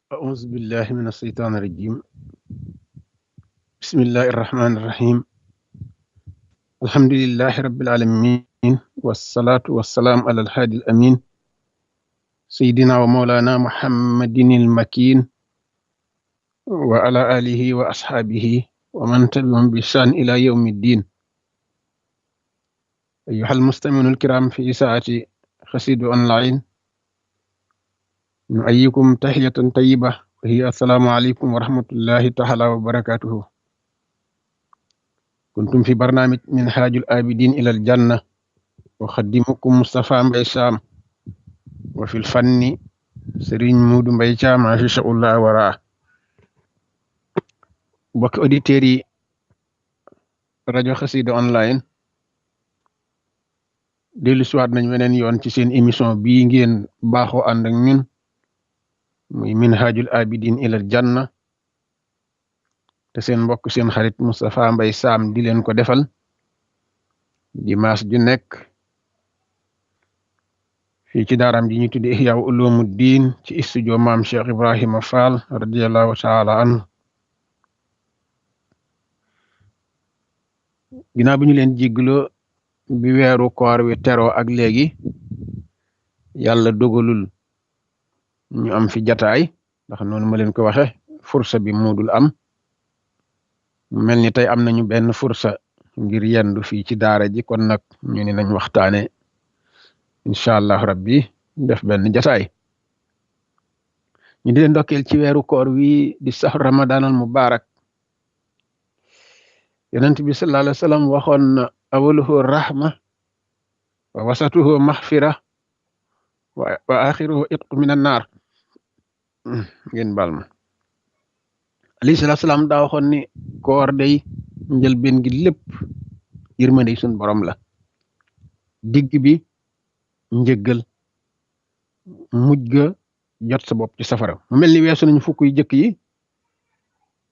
أعوذ بالله من الشيطان الرجيم. بسم الله الرحمن الرحيم. الحمد لله رب العالمين، والصلاة والسلام على الهادي الأمين سيدنا ومولانا محمد المكين وعلى آله وأصحابه ومن تبعهم بإحسان إلى يوم الدين. أيها المستمعون الكرام في ساعة قصيدة أونلاين، نحييكم تحية طيبة وهي السلام عليكم ورحمة الله تعالى وبركاته. كنتم في برنامج منهاج الآبدين إلى الجنة، وخدمكم مصطفى مباي سام، وفي الفن سرين مودو مباي سام عافية الله وراه. بك أوديتيري rajo Xassida online dellu siwaat nañ weneen yoon ci seen émission bii ngeen baaxoo ànd ak ñun muy minhajul abidin ilal janna, te seen mbokk seen xarit Moustapha Mbaye Sam di leen ko defal dimanche ju nekk fii ci daaram ji ñu tudde Ihya Ulumuddin ci studio maam Cheikh Ibrahima Fall radiyallahu taala anhu. ginnaaw bi ñu leen jéggloo bi weeru koor wi teroo ak léegi yàlla dogalul ñu am fi jataay, ndax noonu ma leen ko waxe fursa bi muudul am. mu mel ni tey am nañu benn fursa ngir yendu fii ci daara ji, kon nag ñu ni nañ waxtaane incha allah rabbi def benn jataay. ñu di leen ndokkeel ci weeru koor wi di sahru ramadanal mubarak. yonent bi sallallahu alayhi wa sallam waxoon na awaluhu rahma wa wasatuhu maxfira wa axiruhu itqu min an naar. ngeen baal ma. alayhi salaatu salaam daa waxoon ni koor day njëlbeen gi lépp yërmande suñ borom la, digg bi njëggal, mujj ga jot sa bopp ci safara. mu mel ni weesu nañu fukk yu jëkk yi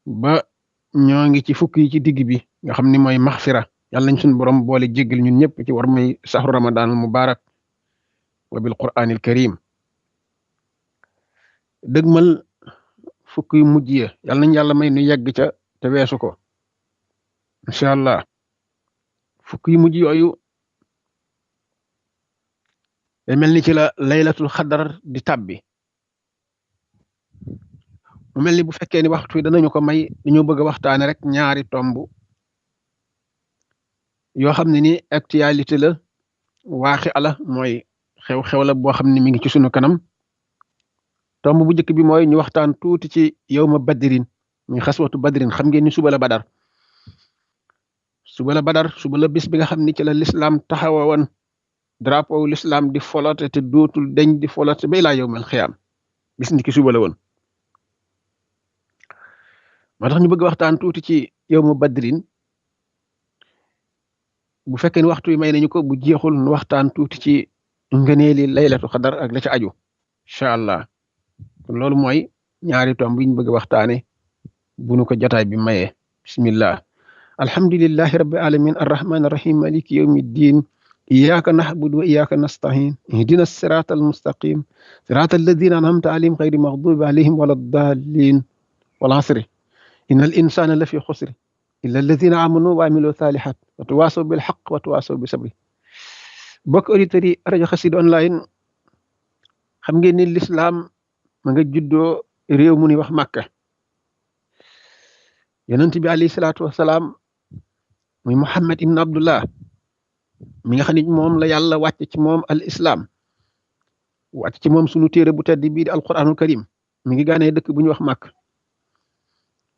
ba ñoo ngi ci fukk yi ci digg bi nga xam ni mooy maxfira. yàlla nañ suñ borom boole jéggal ñun ñëpp ci war may sahru ramadanul mubarak wa bil qur'anil karim. dëgmal fukk yu mujj ya yàlla nañ yàlla may nu yegg ca te weesu ko incha allah. fukk yu mujj yooyu day mel ni ci la laylatul xadar di tàbbi. mu mel ni bu fekkee ni waxtu wi danañu ko may dañoo bëgg a waxtaane rek ñaari tomb yoo xam ne ni actualité la, waaxi ala mooy xew-xew la boo xam ne mi ngi ci sunu kanam. tomb bu njëkk bi mooy ñu waxtaan tuuti ci yawma badrin, muy xaswatu badrin. xam ngeen ni suba la badar. suba la badar, suba la bis bi nga xam ni ci la l'islam taxawa woon drapeau l'islam di folote te dootul deñ di folote ba ilaa yawmal xiyaam. bis ni ki suba la woon. moo tax ñu bëgg waxtaan tuuti ci yawma badrin. bu fekkee ni waxtu yi may nañu ko, bu jeexul nu waxtaan tuuti ci ngëneeli laylatu xadar ak la ca aju incha allah. kon loolu mooy ñaari tomb yi ñu bëgg waxtaane bu nu ko jotaay bi mayee. bismillah. alhamdulillahi rabbil alamin arrahman arrahim maliki yawmi ddin iyyaka na'budu wa iyyaka nasta'in ihdina sirata almustaqim sirata alladhina an'amta alayhim ghayri maghdubi alayhim waladdallin wal asri innal insana lafi khusr illa alladhina amanu wa amilu salihat wa tawasaw bil haqq wa tawasaw bis sabr. bokk auditeurs yi rajo Xassida online, xam ngeen ni l'islam ma nga juddoo réew mu ni wax Makka. yonent bi alayhi salaatu wasalaam muy Muhammad ibn Abdullah mi nga xam ne moom la yàlla wàcc ci moom al islam, wàcc ci moom sunu téere bu tedd bii di alquranul karim. mi ngi gaanee dëkk bu ñuy wax Makka.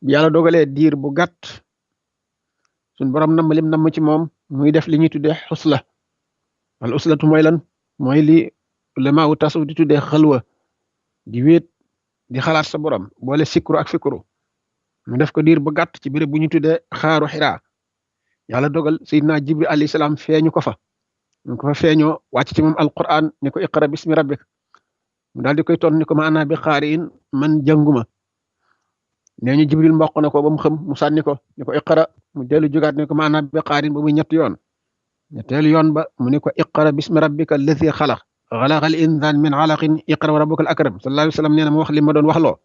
bi yàlla dogalee diir bu gàtt suñ borom namm lim namm ci moom muy def li ñuy tuddee xusla. al uslatu mooy lan? mooy li ulama u tasawuf di tuddee xalwa, di wéet di xalaat sa borom boole sikru ak fikru. mu def ko diir bu gàtt ci béréb bu ñu tuddee xaaru xiraa. yàlla dogal Seydina Jibril alayhi salaam feeñu ko fa. ñu ko fa feeñoo wàcc ci moom alquran ni ko iqra bismi rabbik. mu daal di koy ton ni ko ma ana bi qaari'in, man jànguma. nee ñu Jibril mboq na ko ba mu xam, mu sànni ko ni ko iqra. mu dellu jógaat ni ko ma ana bi qaari'in ba muy ñetti yoon. ñetteelu yoon ba mu ni ko iqra bismi rabbika allazi xalaq xalaqal insaan min alaqin iqra wa rabbuka al akram. sallallahu alayhi wa sallam nee na ma wax li ma doon waxloo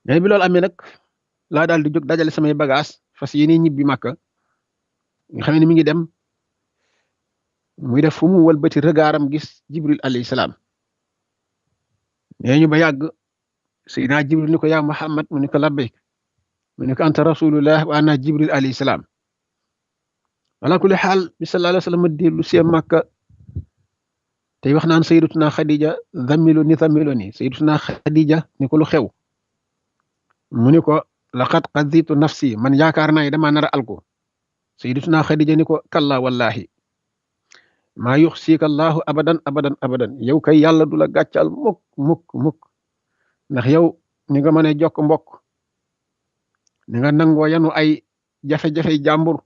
mais bi loolu amee nag laa daal di jóg dajale samay bagage fas yéene ñibbi Màkka nga xam ne mi ngi dem muy def fu mu wëlbati regardam gis Jibril alayhi salaam nee ñu ba yàgg Seydina Jibril ni ko yaa Muhammad mu ni ko labbayk mu ni ko anta rasulullah wa ana Jibril alayhi salaam ala kulli xaal bi sallallahu alayhi wa sallam dellu see Màkka tey wax naan sayyidatuna Khadija zammiluni sayyidatuna Khadija ni ko lu xew mu ni ko laqad qaditu nafsi man yaakaar naa dama nar a alko sayyidatuna Khadija ni ko kalla wallahi maa yuxsika allahu abadan yow kay yàlla du la gàccal mukk ndax yow ni nga mën a jokk mbokk ni nga nangoo yanu ay jafe-jafe jàmbur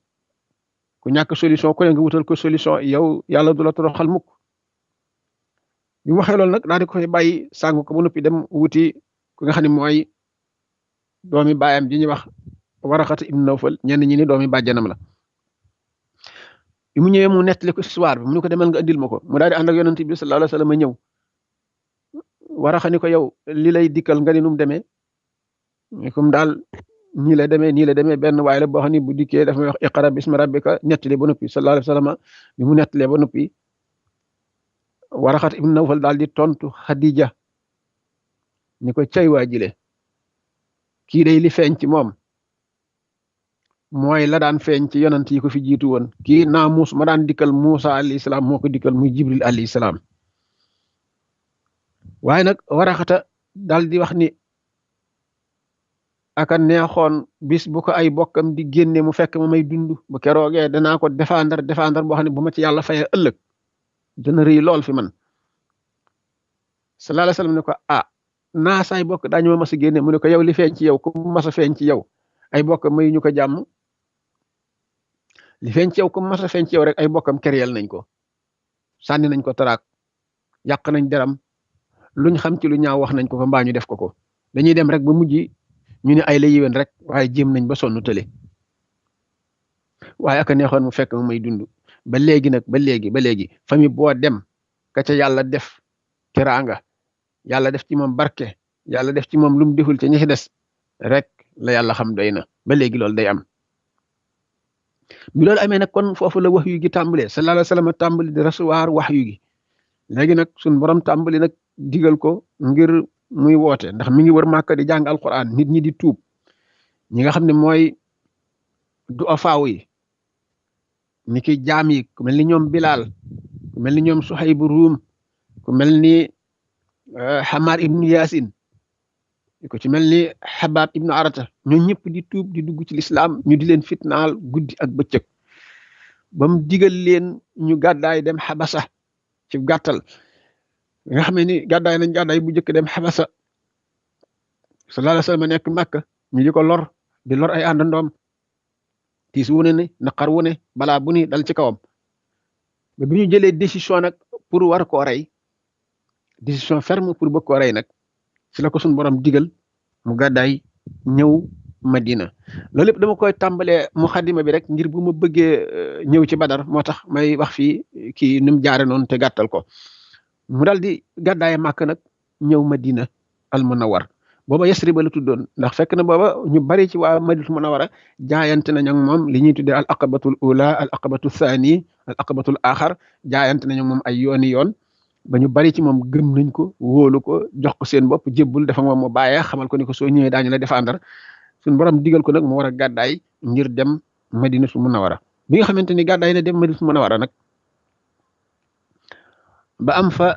ku ñàkk solution ku ne nga wutal ko solution yow yàlla du la toroxal mukk bi mu waxee loolu nag daal di koy bàyyi sàngu ko ba noppi dem wuti ku nga xam ne mooy doomi baayam ji ñuy wax Waraxata ibn Nawfal ñenn ñi ni doomi bàjjanam la bi mu ñëwee mu nettali ko histoire bi mu ne ko demal nga andil ma ko mu daal di ànd ak yonent bi sallallahu alayhi wa sallam ñëw Waraxa ni ko yow li lay dikkal nga ni nu mu demee comme daal nii la demee benn waaye la boo xam ne bu dikkee dafa may wax iqra bismi rabbika nettali ba noppi sallallahu alayhi wa sallam bi mu nettalee ba noppi Waraxata ibn Nawfal daal di tontu Xadija ni ko cay waa jile kii day li feeñ ci moom mooy la daan feeñ ci yonent yi ko fi jiitu woon kii naamuus ma daan dikkal Muusa alayhi salaam moo ko dikkal muy Jibril alayhi salaam waaye nag Waraxata daal di wax ni aka neexoon bis bu ko ay bokkam di génne mu fekk ma may dund bu keroogee danaa ko défendre boo xam ne bu ma ci yàlla fayee ëllëg dana rëy lool fi man sallallahu alayhi wasallam ne ko naa saay bokk daañu ma mas a génne mu ne ko yow li feeñ ci yow ku mas a feeñ ci yow ay bokk may ñu ko jàmm li feeñ ci yow ku mas a feeñ ci yow rek ay bokkam keriyal nañ ko sànni nañ ko taraak yàq nañ deram luñ xam ci lu ñaaw wax nañ ko ko mbaa ñu def ko dañuy dem rek ba mujj ñu ne ay la yiwén rek waaye jéem nañ ba sonn tële waaye aka neexoon mu fekk ma may dund ba léegi nag ba léegi famille boo dem ka ca yàlla def teraanga yàlla def ci moom barke yàlla def ci moom lu mu deful ca ñi ci des rek la yàlla xam doy na ba léegi loolu day am bi loolu amee nag kon foofu la wax yu gi tàmbalee sallallahu alayhi wa sallam tàmbali di recevoir wax yu gi léegi nag suñ borom tàmbali nag digal ko ngir muy woote ndax mi ngi wër Màkka di jàng alquran nit ñi di tuub ñi nga xam ne mooy du afaaw yi ni ki jaam yi ku mel ni ñoom Bilal ku mel ni ñoom Suhaybu Ruum ku mel ni Hamar ibnu Yaasin ku ci mel ni Xabaab ibnu Arata ñoo ñëpp di tuub di dugg ci lislaam ñu di leen fitnaal guddi ak bëccëg ba mu digal leen ñu gàddaay dem Xabasa ci gàttal nga xam ne ni gàddaay nañ gàddaay bu njëkk dem Xabasa sallallahu alayhi wa sallam nekk Makka ñu di ko lor di lor ay àndandoom tiis wu ne ni naqar wu ne balaa bu ni dal ci kawam ba bi ñu jëlee décision nag pour war koo rey décision ferme pour bëgg koo rey nag ci la ko suñu borom digal mu gàddaay ñëw Madina loolu lépp dama koy tàmbalee muxaddima bi rek ngir bu ma bëggee ñëw ci Badar moo tax may wax fii kii ni mu jaare noonu te gàttal ko mu daal di gàddaay màkk nag ñëw Madina al Munawwar booba Yasriba la tuddoon ndax fekk na booba ñu bari ci waa Madinatul Munawwara jaayante nañ ak moom li ñuy tuddee al aqabatul ula al aqabatul thani al aqabatul axar jaayante nañ ak moom ay yooni yoon ba ñu bari ci moom gëm nañ ko wóolu ko jox ko seen bopp jébbul dafa moom mu bàyyee xamal ko ni ko soo ñëwee daañu la défendre suñu borom digal ko nag mu war a gàddaay ngir dem Madinatul Munawwara bi nga xamante ni gàddaay na dem Madinatul Munawwara nag ba am fa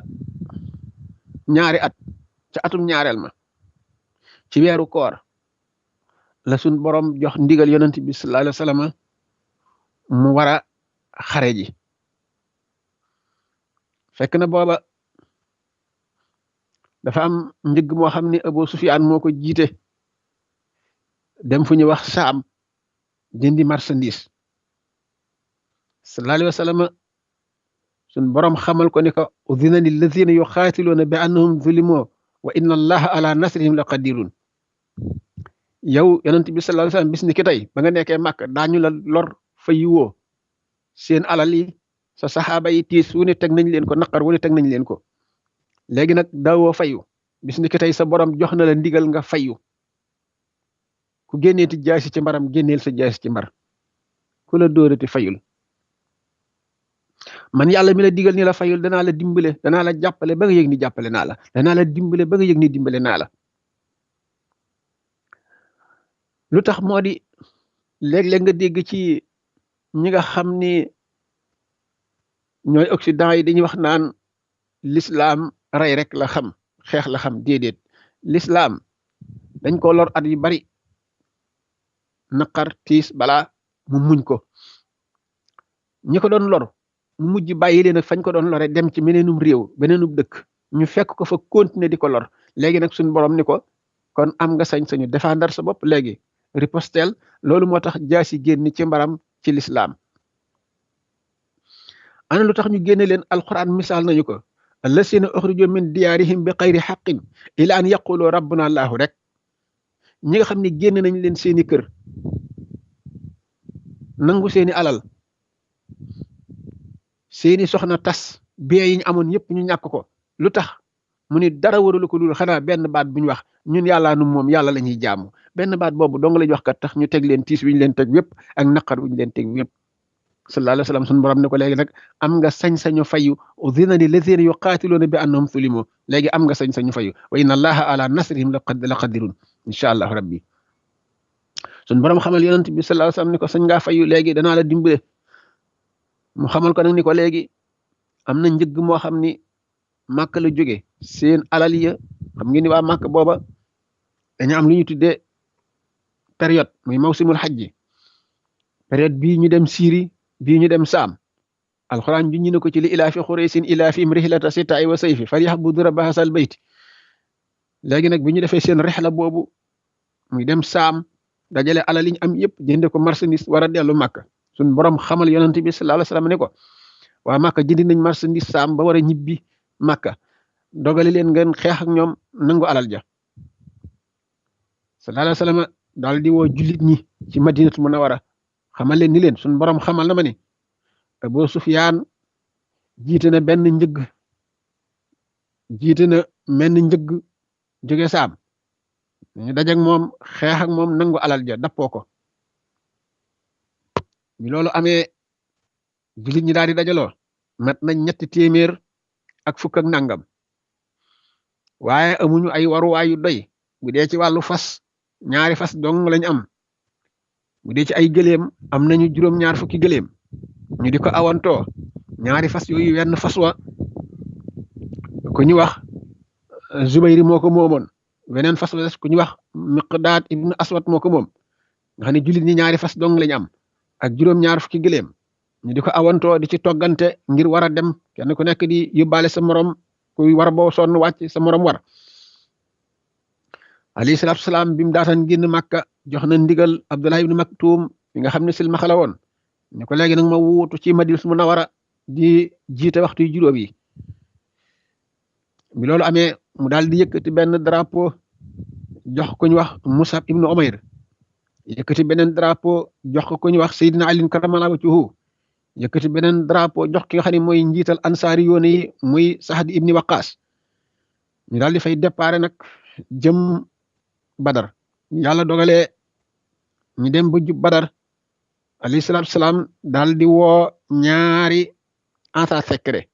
ñaari at ca atum ñaareel ma ci weeru koor la suñ borom jox ndigal yonent bi sallallahu alayhi wa sallam mu war a xare ji fekk na booba dafa am njëgg moo xam ni Abu Sufyaan moo ko jiite dem fu ñu wax Saam jëndi marchandise sallallahu alayhi wa sallam suñ borom xamal ko ni ko udina lillazina yuqaatiluuna bi annahum zulimu wa inna allaha ala nasrihim la qadirun yow yonent bi sallallahu alayhi wa sallam bis ni ki tey ba nga nekkee Màkk daañu la lor fa yiwoo seen alal yi sa saxaaba yi tiis wu ne teg nañ leen ko naqar wu ne teg nañ leen ko léegi nag daawoo fayu bis ni ki tey sa borom jox na la ndigal nga fayu ku génneeti jaasi ci mbaram génneel sa jaasi ci mbar ku la dóorati fayul man yàlla mi la digal ni la fayul danaa la dimbale danaa la jàppale ba nga yëg ni jàppale naa la danaa la dimbale ba nga yëg ni dimbale naa la lu tax moo di léeg-léeg nga dégg ci ñi nga xam ni ñooy occident yi dañuy wax naan l'islam rey rek la xam xeex la xam déedéet l'islam dañ ko lor at yu bari naqar tiis balaa mu muñ ko ñi ko doon lor mu mujj bàyyi leen ak fañ ko doon lore dem ci meneenum réew beneenum dëkk ñu fekk ko fa continuer di ko lor léegi nag suñu borom ni ko kon am nga sañ-sañu défendre sa bopp léegi ripostel loolu moo tax jaasi génn ci mbaram ci l'islam ana lu tax ñu génne leen alquran misaal nañu ko allasina uxrijo min diyaarihim bi xayri xaqin ila an yaqulu rabbuna allahu rek ñi nga xam ne génn nañ leen seeni kër nangu seeni alal seeni soxna tas bien yi ñu amoon yëpp ñu ñàkk ko lu tax mu ni dara waralu ko dul xanaa benn baat bu ñu wax ñun yàllaa nu moom yàlla la ñuy jaamu benn baat boobu dong la ñu wax kat tax ñu teg leen tiis wi ñu leen teg wépp ak naqar wi ñu leen teg wépp sallallahu alayhi wa sallam suñu borom ne ko léegi nag am nga sañ-sañu fayu udhina li lazina yuqaatiluuna bi annahum zulimu léegi am nga sañ-sañu fayu wa inna allaha ala nasrihim la qadirun incha allah rabbi suñu borom xamal yonent bi sallallahu alayhi wa sallam ni ko sañ ngaa fayu léegi danaa la dimbale mu xamal ko nag ni ko léegi am na njëgg moo xam ni màkk la jóge seen alal ya xam ngeen ni waa màkk booba dañu am lu ñu tuddee période muy mawsimul xajji période bii ñu dem Syrie bii ñu dem saam alxuraan ju ñu ne ko ci li ilaafi xuraysin ilaafihim rihlata sitaa'i wa sayfi falyaxbudu rabba haazal bayti léegi nag bi ñu defee seen rihla boobu muy dem saam dajale alal yi ñu am yëpp jënde ko marchandise war a dellu màkk suñ borom xamal yonent bi sallallahu alayhi wa sallam ne ko waa màkk jëndi nañ marchandise saam ba war a ñibbi màkk dogale leen ngeen xeex ak ñoom nangu alal ja sallallahu alayhi wa sallam daal di woo jullit ñi ci madinatu munawara xamal leen ni leen suñ borom xamal na ma ni Abu Sufyaan jiite na benn njëgg jiite na menn njëgg jóge saam ñu dajak moom xeex ak moom nangu alal ja dappoo ko bi loolu amee jullit ñi daal di dajaloo mat nañ 300 ak fukk ak nangam waaye amuñu ay waruwaay yu doy bu dee ci wàllu fas ñaari fas dong lañ am bu dee ci ay gëléem am nañu juróom-ñaar fukki gëléem ñu di ko awantoo ñaari fas yooyu wenn fas wa ku ñu wax Zubayri moo ko moomoon weneen fas wa des ku ñu wax Miqdaad ibnu Aswad moo ko moom nga xam ne jullit ñi ñaari fas dong lañ am ak juróom-ñaar fukki gëléem ñu di ko awantoo di ci toggante ngir war a dem kenn ku nekk di yóbbaale sa morom kuy war boo sonn wàcc sa morom war alayhi salaatu salaam bi mu daataan génn Màkka jox na ndigal Abdullah ibn Maktum fi nga xam ne silmaxa la woon ne ko léegi nag ma wuutu ci Madinatul Munawwara di jiite waxtu yu juróom yi bi loolu amee mu daal di yëkkati benn drapeau jox ko ñu wax Musab ibn Umayr yëkkati beneen drapeau jox ko ñu wax Seydina Ali karamallahu wajhahu yëkkati beneen drapeau jox ki nga xam ne mooy njiital ansaari yoon yi muy Sahd ibni Waqaas ñu daal di fay déparé nag jëm Badar yàlla dogalee ñu dem ba jub Badar alayhi salaatu salaam daal di woo ñaari agents secrets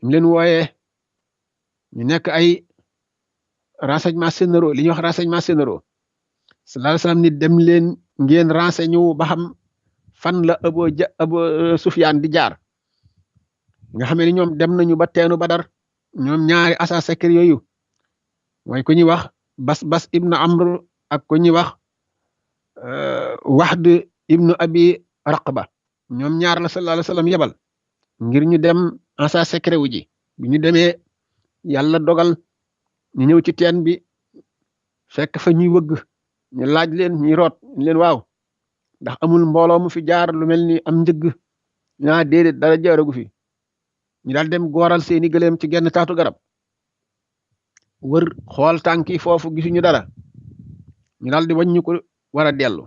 ñu leen wooyee ñu nekk ay renseignements généraux li ñuy wax renseignements généraux sallallahu alayhi wasallam ni dem leen ngeen renseigné wu ba xam fan la Abu Sufyaan di jaar nga xam ne ñoom dem nañu ba teenu Badar ñoom ñaari agents secrets yooyu mooy ku ñuy wax Bas ibn Amr ak ku ñuy wax Wahd ibn Abi Raqba ñoom ñaar la sallallahu alayhi wasallam yebal ngir ñu dem agent secret wu ji bi ñu demee yàlla dogal ñu ñëw ci teen bi fekk fa ñuy wëgg ñu laaj leen ñuy root ñu leen waaw ndax amul mbooloo mu fi jaar lu mel ni am njëgg ñaa déedéet dara jaaragu fi ñu daal dem gooral seeni gëléem ci genn taatu garab wër xool tànki foofu gisuñu dara ñu daal di wàññi ko war a dellu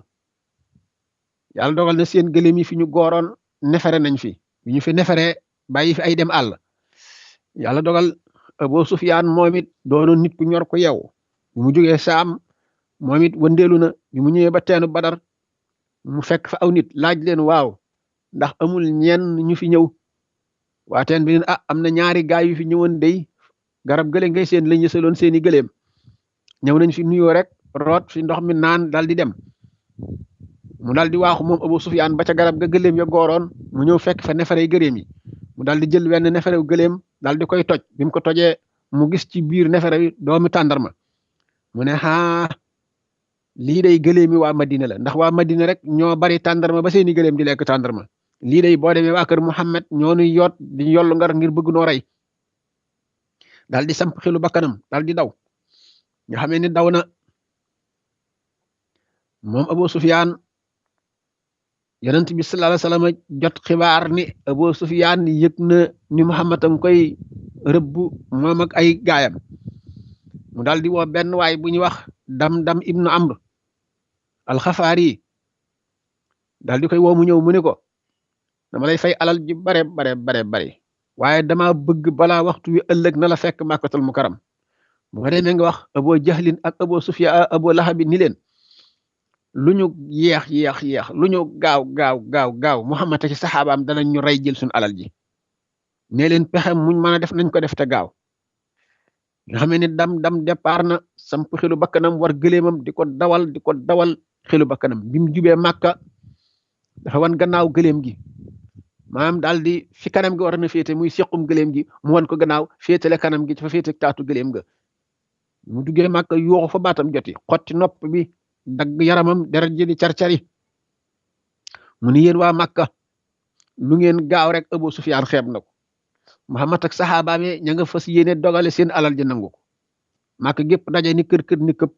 yàlla dogal na seen gëléem yi fi ñu gooroon nefere nañ fi bi ñu fi neferee bàyyi fi ay dem àll yàlla dogal Abu Sufyaan moom it doonoon nit ku ñor ko yew mu jógee saam moom it wëndeelu na bi mu ñëwee ba teenu Badar mu fekk fa aw nit laaj leen waaw ndax amul ñenn ñu fi ñëw waa teen bi ah am na ñaari gaay yu fi ñëwoon day garab gële ngay seen lañ yësaloon seeni gëleem ñëw nañ fi nuyoo rek root fi ndox mi naan dal di dem mu dal di waaxu moom Abu Sufyaan ba ca garab ga gëleem ya gooroon mu ñëw fekk fa neefare gëleem yi mu dal di jël wenn neeferew gëleem dal di koy toj bi mu ko tojee mu gis ci biir neefere bi doomi tàndarma mu ne lii day gëleemi waa Madina la ndax waa Madina rek ñoo bari tàndarma ba seeni gëleem di lekk tàndarma lii day boo demee waa kër Muhammad ñoo nu yoot di yollu ngar ngir bëgg noo rey dal di samp xelu bakkanam dal di daw nga xamee ni daw na moom Abu Sufyaan yonent bi sallallahu alayhi wasallam jot xibaar ni Abu Sufyaan yëg na ni Muhammad am koy rëbb moom ak ay gaayam mu dal di woo benn waay bu ñuy wax Dam ibnu Amr alxafaari dal di koy woo mu ñëw mu ni ko dama lay fay alal ji bare bare waaye dama bëgg balaa waxtu wi ëllëg na la fekk Makkatul Mukarram bu ko demee nga wax Abu Jahlin ak Abu Sufyaan Abu Lahab ni leen lu ñu yeex lu ñu gaaw Muhammad ci saxaabaam danañ ñu rey jël suñu alal ji ne leen pexe muñ mën a def nañ ko def te gaaw nga xam ne dam départ na samp xelu bakkanam war gëleemam di ko dawal xelu bakkanam bi mu jubee Màkka dafa wan gannaaw gëleem gi maanaam daal di fi kanam gi war na féete muy sequm gëleem gi mu wan ko gannaaw féetale kanam gi fa féete taatu gëleem ga mu duggee Màkka yuuxu fa baatam joti xotti nopp bi dagg yaramam deret ji di car-cari mu ni yéen waa Màkka lu ngeen gaaw rek Abu Sufyaan xeeb na ko Muhammad ak saxaabaam yi ña nga fas yéene dogale seen alal ji nangu ko Màkka gépp daje ni kër ni këpp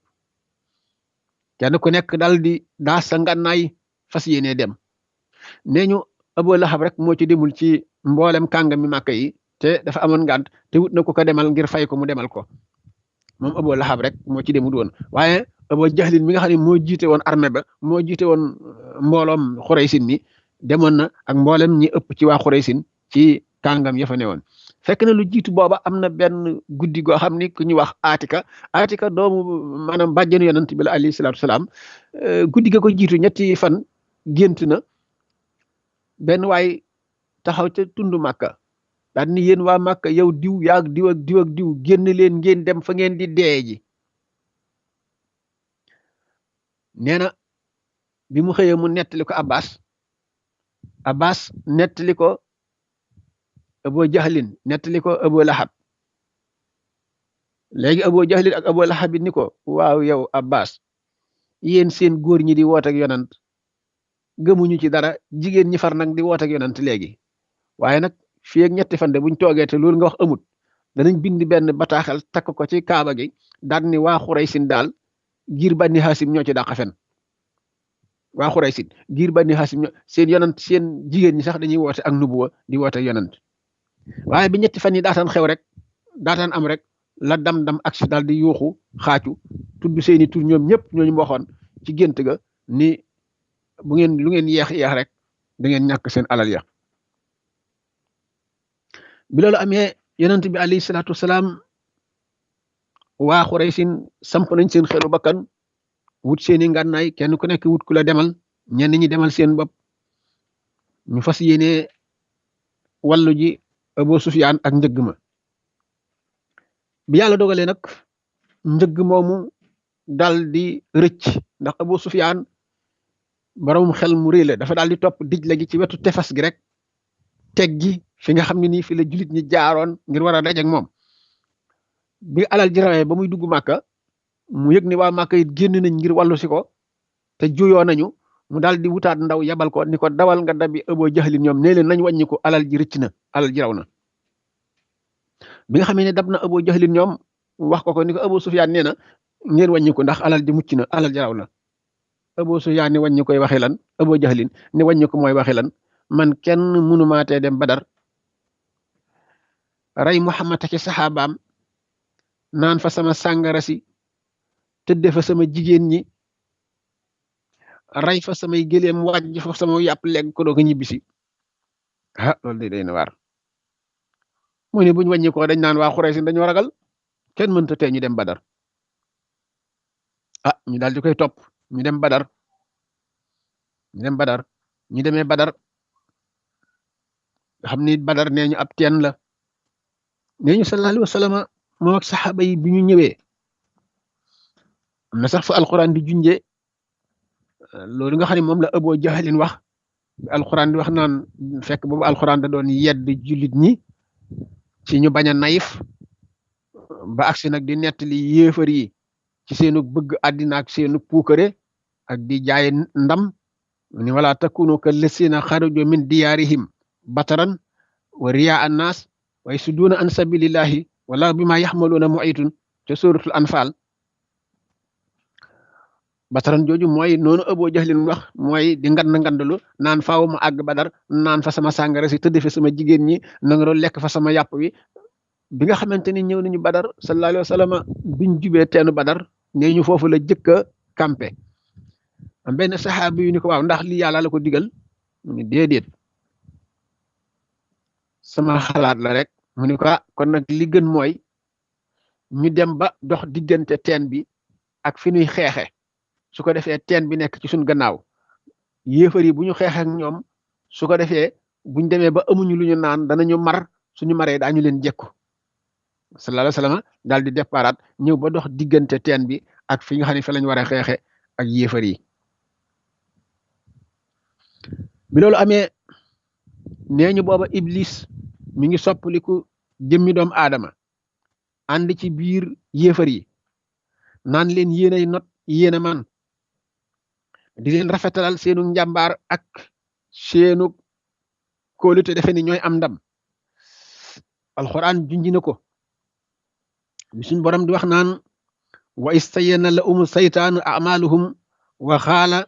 kenn ku nekk dal di daa sa ngànnaay fas yéene dem nee ñu Abu Lahab rek moo ci demul ci mboolem kàngami Màkka yi te dafa amoon ngànt te wut na ko demal ngir fay ko mu demal ko moom Abu Lahab rek moo ci demul woon waaye Abu Jahlin mi nga xam ne moo jiite woon armée ba moo jiite woon mbooloom Xuraysin mi demoon na ak mboolem ñi ëpp ci waa Xuraysin ci kàngam ya fa ne woon fekk na lu jiitu booba am na benn guddi goo xam ni ku ñuy wax Atika doomu maanaam bàjjenu yonent bi la alayhi salaatu salaam guddi ga ko jiitu ñetti fan gént na benn waay taxaw ca tundu Màkka daal ni yéen waa Màkka yow diw yaag diw ak diw génn leen ngeen dem fa ngeen di dee ji nee na bi mu xëyee mu nettali ko Abbas nettali ko Abu Jahlin nettali ko Abu Lahab léegi Abu Jahlin ak Abu Lahab ni ko waaw yow Abbas yéen seen góor ñi di woote ak yonant gëmuñu ci dara jigéen ñi far nag di woote ak yonant léegi waaye nag fii ak ñetti fan de buñ toogee te loolu nga wax amut danañ bind benn bataaxal takk ko ci kaaba gi daal ni waa Xuraysin daal giir Bani Haasim ñoo ci dàq fen waa Xuraysin giir Bani Haasim seen yonant seen jigéen ñi sax dañuy woote ak nubuwa di woote ak yonant waaye bi ñetti fan yi daataan xew rek daataan am rek la dam aksi daal di yuuxu xaacu tudd seeni tur ñoom ñëpp ñooñu waxoon ci gént ga ni bu ngeen lu ngeen yeex rek da ngeen ñàkk seen alal ya bi loolu amee yonent bi alayhi salaatu wasalaam waa Xuraysin samp nañ seen xelu bakkan wut seeni ngànnaay kenn ku nekk wut ku la demal ñenn ñi demal seen bopp ñu fas yéene wàllu ji Abu Sufyaan ak njëgg ma bi yàlla dogalee nag njëgg moomu dal di rëcc ndax Abu Sufyaan borom xel mu rëy la dafa daal di topp dij la gi ci wetu tefas gi rek teg gi fi nga xam ne nii fi la julit ñi jaaroon ngir war a dajeek moom bi alal ji rawee ba muy dugg Màkka mu yëg ni waa Màkka it génn nañ ngir wàllu si ko te juyoo nañu mu daal di wutaat ndaw yabal ko ni ko dawal nga dabi Abu Jahlin ñoom nee leen nañ wàññi ko alal ji rëcc na alal ji raw na bi nga xamee ne dab na Abu Jahlin ñoom wax ko ni ko Abu Sufyaan nee na ngeen wàññi ko ndax alal ji mucc na alal ji raw na Abu Sufyaan ni wàññi koy waxi lan Abu Jahlin ni wàññi ko mooy waxi lan man kenn mënumaatee dem Badar rey Muhammad ci saxaabaam naan fa sama sàngara si tëdde fa sama jigéen ñi rey fa samay gëléem wàjj fa sama yàpp lekk ko doog a ñibbisi loolu de day na waar mu ne buñ wàññi ko dañ naan waa Xuraysin dañoo ragal kenn mënta tee ñu dem Badar ñu daal di koy topp ñu dem Badar ñu demee Badar nga xam ni Badar nee ñu ab teen la nee ñu sallallahu alayhi wa sallam moo ak saxaaba yi bi ñu ñëwee am na sax fa alquran di junjee loolu nga xam ne moom la Abu Jahlin wax alquran di wax naan fekk boobu alquran da doon yedd jullit ñi ci ñu bañ a nayif ba agsi nag di nettali yéefar yi ci seenu bëgg àddina ak seenu puukare ak di jaay ndam ni wala takunu ka lesina xaraju min diyaarihim bataran wa riyaa annaas wa yasudduuna an sabilillahi wala bima yaxmaluuna mu'itun ca suratul anfal bataran jooju mooy noonu Abu Jahlin wax mooy di ngandalu naan faaw ma àgg Badar naan fa sama sàngara si tëdd fi sama jigéen ñi nanga doon lekk fa sama yàpp wi bi nga xamante ni ñëw nañu Badar sallallahu alayhi wa sallam biñ jubee teenu Badar nee ñu foofu la jëkk a campé am benn saxaabi yu ni ko waaw ndax lii yàlla la ko digal mu ni déedéet sama xalaat la rek mu ni ko kon nag li gën mooy ñu dem ba dox diggante teen bi ak fi ñuy xeexe su ko defee teen bi nekk ci suñ gannaaw yéefar yi bu ñu xeex ak ñoom su ko defee buñ demee ba amuñu lu ñu naan danañu mar suñu maree daañu leen jekku sallallahu alayhi wa sallam daal di déparaat ñëw ba dox diggante teen bi ak fi nga xam ne fi lañ war a xeexe ak yéefar yi bi loolu amee nee ñu booba iblis mi ngi soppaliku jëmmi doomu aadama ànd ci biir yéefar yi naan leen yéenay not yéena man di leen rafetalal seenu njàmbaar ak seenu kóolute defe ni ñooy am ndam alquran junji na ko bi suñ borom di wax naan wa istayyana lahum saytaanu amaluhum wa xaala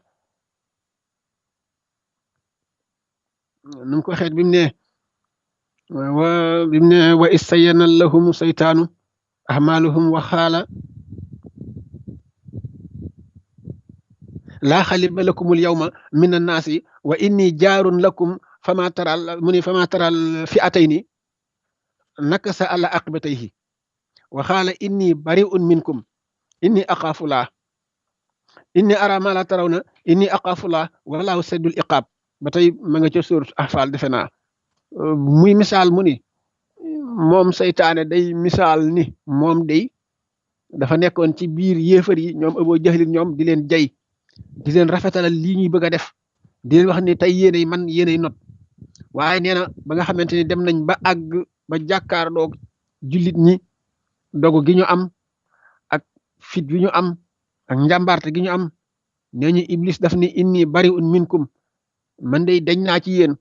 nu mu ko xeet bi mu ne wa istayyana lahum saytaanu amaluhum wa xaala laa xaliba lakumul yawma min annaasi wa inni jaarun lakum fama taral fi atayni nakasa ala aqibatayhi wa xaala inni bari'un minkum inni aqaafullah inni ara ma la tarawna inni aqaafullah wallahu saddul iqaab ba tey ma nga ca suuratu Ahfaal defe naa muy misaal mu ni moom seytaane day misaal ni moom day dafa nekkoon ci biir yéefar yi ñoom Abu Jahlin ñoom di leen jay di leen rafetalal lii ñuy bëgg a def di leen wax ni tey yéenay man yéenay not waaye nee na ba nga xamante ni dem nañ ba àgg ba jàkkaarloo jullit ñi dogu gi ñu am ak fit gi ñu am ak njàmbarte gi ñu am nee ñu iblis daf ni inni bari'un minkum man day dañ naa ci yéen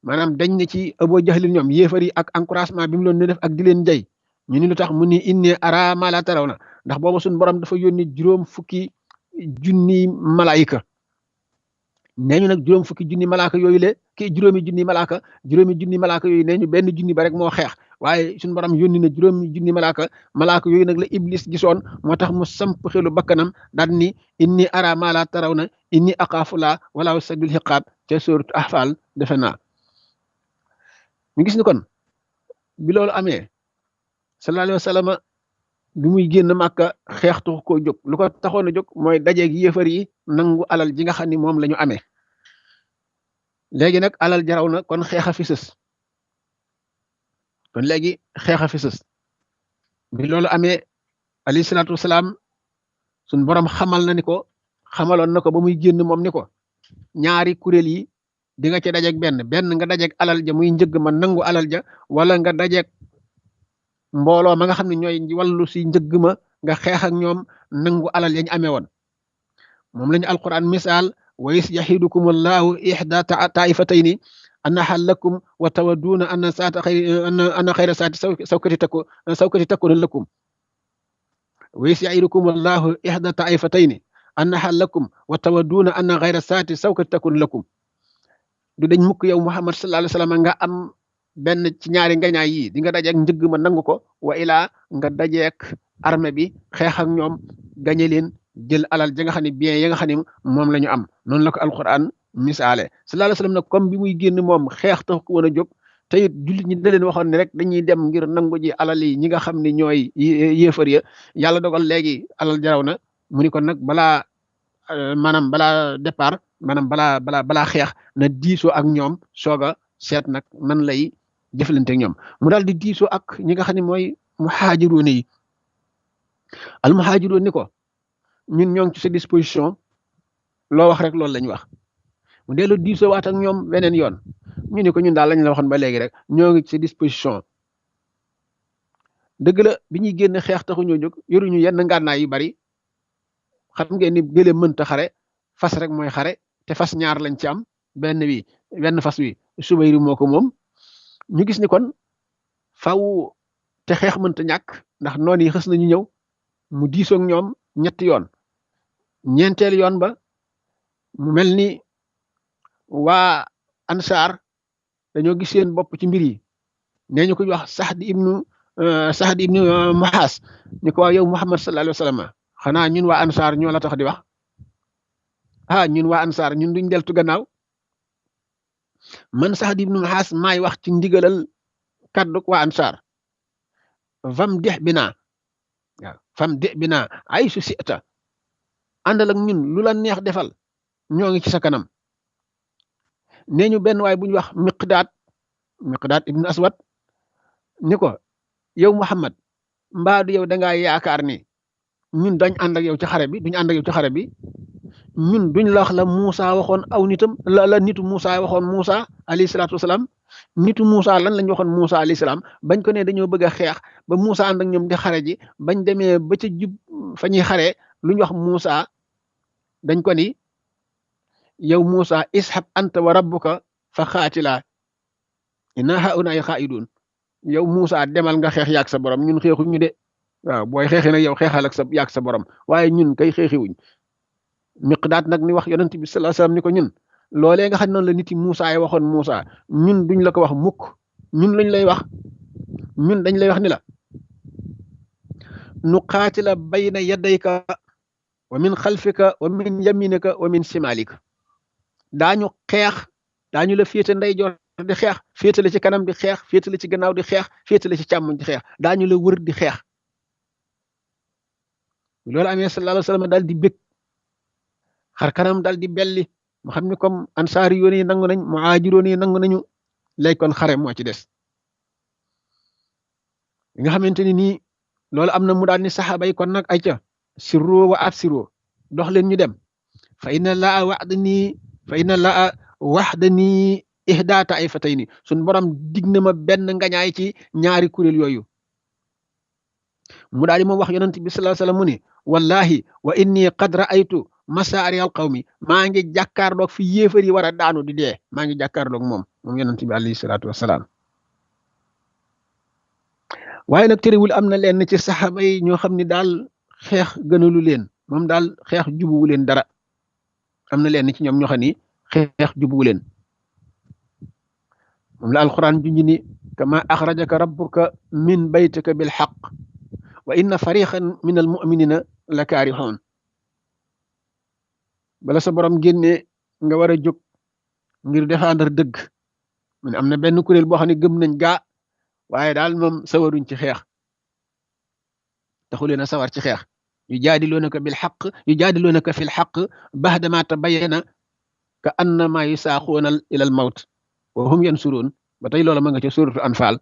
maanaam dañ na ci Abu Jahlin ñoom yéefar yi ak encouragement bi mu leen di def ak di leen jay ñu ni lu tax mu ni inni ara ma la tarawna ndax booba suñu borom dafa yónni juróom fukki junni malaayika nee ñu nag juróom fukki junni malaaka yooyu le juróomi junni malaaka yooyu nee ñu benn junni ba rek moo xeex waaye suñu borom yónni na juróomi junni malaaka yooyu nag la iblis gisoon moo tax mu samp xelu bakkanam daal ni inni ara ma la tarawna inni aqaafullah wala sadul xiqaab ca suuratu Ahfaal defe naa ñu gis ni kon bi loolu amee sallallahu alayhi wa sallam bi muy génn Màkka xeex taxu koo jóg lu ko taxoon a jóg mooy dajeeg yéefar yi nangu alal ji nga xam ni moom la ñu amee léegi nag alal jaraw na kon xeex a fi sës kon léegi xeex a fi sës bi loolu amee alayhi salaatu wasalaam suñ borom xamaloon na ko ba muy génn moom ni ko ñaari kuréel yi di nga ci dajeeg benn nga dajeeg alal ja muy njëgg ma nangu alal ja wala nga dajeeg mbooloo ma nga xam ne ñooy wàllu si njëgg ma nga xeex ak ñoom nangu alal yañ amee woon moom lañu alquran misaal wa is yaxidukum allahu ixda taifatayni annaha lakum wa tawadduuna anna xayra saati sawkati takuna lakum wa is yaxidukum allahu ixda taifatayni annaha lakum wa tawadduuna anna xayra saati sawkati takuna lakum du dañ mukk yow Muhammad sallallahu alayhi wa sallam nga am benn ci ñaari ngañaay yi di nga dajeek njëgg ma nangu ko wa ilaa nga dajeek armée bi xeex ak ñoom gañe leen jël alal ja nga xam ne bien ya nga xam ne moom la ñu am noonu la ko alquran misaale sallallahu alayhi wa sallam nag comme bi muy génn moom xeex tax ko woon a jóg te it jullit ñi da leen waxoon ne rek dañuy dem ngir nangu ji alal yi ñi nga xam ne ñooy yéefar ya yàlla dogal léegi alal jaraw na mu ni kon nag balaa maanaam balaa départ maanaam balaa xeex na diisoo ak ñoom soog a seet nag nan lay jëflante ak ñoom mu daal di diisoo ak ñi nga xam ne mooy muhaajiroon yi al muhaajiroon ni ko ñun ñoo ngi ci sa disposition loo wax rek loolu lañ wax mu dellu diisoo waat ak ñoom beneen yoon ñu ni ko ñun daal lañ la waxoon ba léegi rek ñoo ngi ci sa disposition dëgg la bi ñuy génn xeex taxu ñoo jóg yoruñu yenn ngànnaay yu bari xam ngeen ni gëléem mënta xare fas rek mooy xare te fas ñaar lañ ci am benn fas wi Subayru moo ko moom ñu gis ni kon faw te xeex mënta ñàkk ndax noonu yi xës nañu ñëw mu diisoog ñoom ñetti yoon ñeenteel yoon ba mu mel ni waa ansaar dañoo gis seen bopp ci mbir yi nee ñu ko wax Saxd ibnu Muhaas ni ko waaw yow Muhammad sallallahu alayhi wa sallam xanaa ñun waa ansaar ñoo la tax di wax ñun waa ansaar ñun duñ deltu gannaaw man Saxd ibnu Muhaas maay wax ci ndigalal kaddu waa ansaar fam dex bi naa waaw fam dex bi naa ay su sita àndal ak ñun lu la neex defal ñoo ngi ci sa kanam nee ñu benn waay bu ñu wax Miqdaad ibnu Aswad ni ko yow Muhammad mbaadu yow da ngaa yaakaar ni ñun dañ ànd ak yow ci xare bi duñ ànd ak yow ci xare bi ñun duñ la wax la Muusa waxoon aw nitam la nitu Muusa waxoon Muusa alayhi salaatu wasalaam nitu Muusa lan lañ waxoon Muusa alayhi salaam bañ ko ne dañoo bëgg a xeex ba Muusa ànd ak ñoom di xare ji bañ demee ba ca jub fa ñuy xaree luñ wax Muusa dañ ko ni yow Muusa ishab anta wa rabbuka fa xaatilaa inna haa'ulaa'i qaa'iduun yow Muusa demal nga xeex yaag sa borom ñun xeexuñu de waaw booy xeexi nag yow xeexal ak yaag sa borom waaye ñun kay xeexiwuñ Miqdaad nag ni wax yonent bi sallallahu alayhi wasallam ni ko ñun loolee nga xam noonu la nit yi Muusa yi waxoon Muusa ñun duñ la ko wax mukk ñun lañ lay wax ñun dañ lay wax ni la nu qaatila bayna yadayka wa min xalfika wa min yaminika wa min simalika daañu xeex daañu la féete ndeyjoor di xeex féete la ci kanam di xeex féete la ci gannaaw di xeex féete la ci càmmoñ di xeex daañu la wër di xeex loolu amee sallallahu alayhi wasallam daal di bég xar kanam daal di belli mu xam ne comme ansaari yoon yi nangu nañ muhaajiroon yi nangu nañu lay kon xare moo ci des nga xamante ni nii loolu am na mu daal ni saxaaba yi kon nag ay ca sirru wa absiru dox leen ñu dem fa inna laa waxdani ihdaata ay fatay ni suñ borom dig na ma benn ngañaay ci ñaari kuréel yooyu mu daal di moom wax yonent bi sallallahu alayhi wasallam mu ni wallahi wa inni qad ra'aytu masaari al qawmi maa ngi jàkkaarloog fi yéefar yi war a daanu di dee maa ngi jàkkaarloog moom yonent bi alayhi salaatu wasalaam waaye nag terewul am na leen ci saxaaba yi ñoo xam ne daal xeex gënalu leen moom daal xeex jubuwu leen dara am na leen ci ñoom ñoo xam ni xeex jubuwu leen moom la alquran junj ni kama axrajaka rabbuka min baytika bil xaq wa inna fariqan min al muminina la kaarixoon bala sa borom génne nga war a jóg ngir défendre dëgg mu ne am na benn kuréel boo xam ne gëm nañ gaa waaye daal moom sawaruñ ci xeex taxu leen a sawar ci xeex yujaadiluunaka bil xaq yujaadiluunaka fil xaq bahdama tabayyana ka annama yusaaquuna ilal mawt wa hum yansuruun ba tey loola ma nga ca suratu anfaal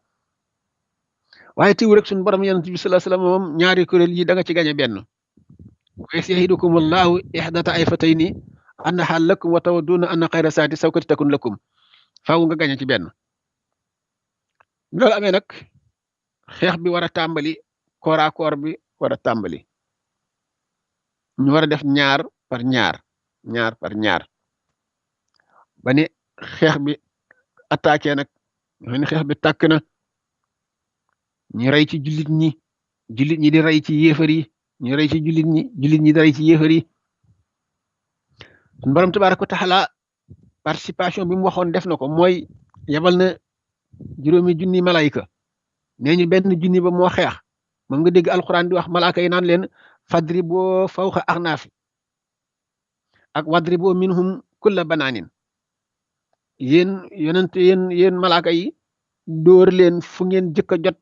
waaye tiw rek suñu borom yonent bi sallallahu alayhi wasallam moom ñaari kuréel yi da nga ci gañe benn wa yahidukum allahu ihdata ayfatayni annaha lakum wa tawadduna anna xayra saati sawkati takun lakum faaw nga gañe ci benn loolu amee nag xeex bi war a tàmbali kooraakoor bi war a tàmbali ñu war a def ñaar par ñaar ba ne xeex bi attaqué nag nga ne xeex bi tàkk na ñu rey ci jullit ñi di rey ci yéefar yi ñu rey ci jullit ñi di rey ci yéefar yi suñu borom tabaaraka wa taala participation bi mu waxoon def na ko mooy yebal na juróomi junni malayka nee ñu benn junni ba moo xeex moom nga dégg alquran di wax malaaka yi naan leen fadribo fawqa axnaafi ak wadribo minhum kulla banaanin yéen yonent yéen malaaka yi dóor leen fu ngeen jëkk a jot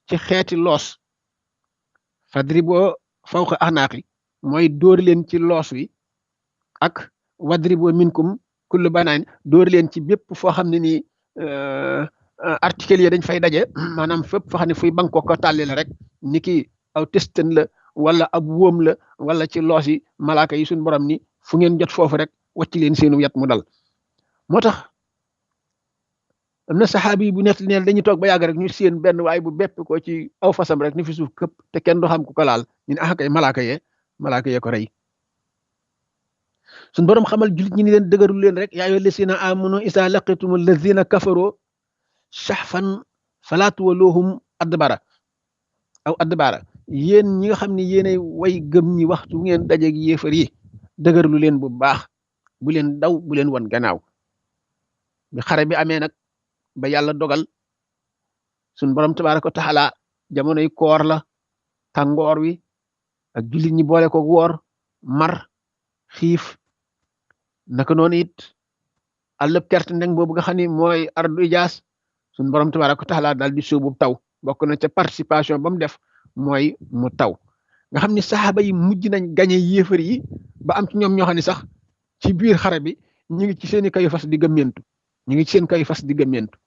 ci xeeti loos fadribo fawqa axnaaqi mooy dóor leen ci loos wi ak wadribu minkum kullu banaan dóor leen ci bépp foo xam ne nii article yi dañ fay daje maanaam fépp foo xam ne fuy banko ko tàlli la rek ni ki aw testen la wala ab wóom la wala ci loos yi malaaka yi suñ borom ni fu ngeen jot foofu rek wacc leen seenu yat mu dal moo tax am na saxaabi bu nett neen dañuy toog ba yàgg rek ñu seen benn waay bu bepp ko ci aw fasam rek ni fi suuf këpp te kenn du xam ku ko laal ñu ne kay malaaka yee ko rey suñ borom xamal jullit ñi ni leen dëgërul leen rek yaa ayyuhal lazina amanu isa laqitumul lazina kafaru sahfan fala tuwalluhum adbara yéen ñi nga xam ne yéenay way gëm ñi waxtu ngeen dajeeg yéefar yi dëgërlu leen bu baax bu leen daw bu leen wan gannaaw bi xare bi amee nag ba yàlla dogal suñ borom tabaaraka wa taala jamonoy koor la tàngoor wi ak jullit ñi boole ko woor mar xiif naka noonu it àllëb kerte ndeng boobu nga xam ne mooy ardu ijaas suñ borom tabaaraka wa taala daal di sóobu taw bokk na ca participation ba mu def mooy mu taw nga xam ne saxaaba yi mujj nañ gañe yéefar yi ba am ci ñoom ñoo xam ne sax ci biir xare bi ñu ngi ci seeni kayu fas di gëmmentu ñu ngi ci seen kayu fas di gëmmentu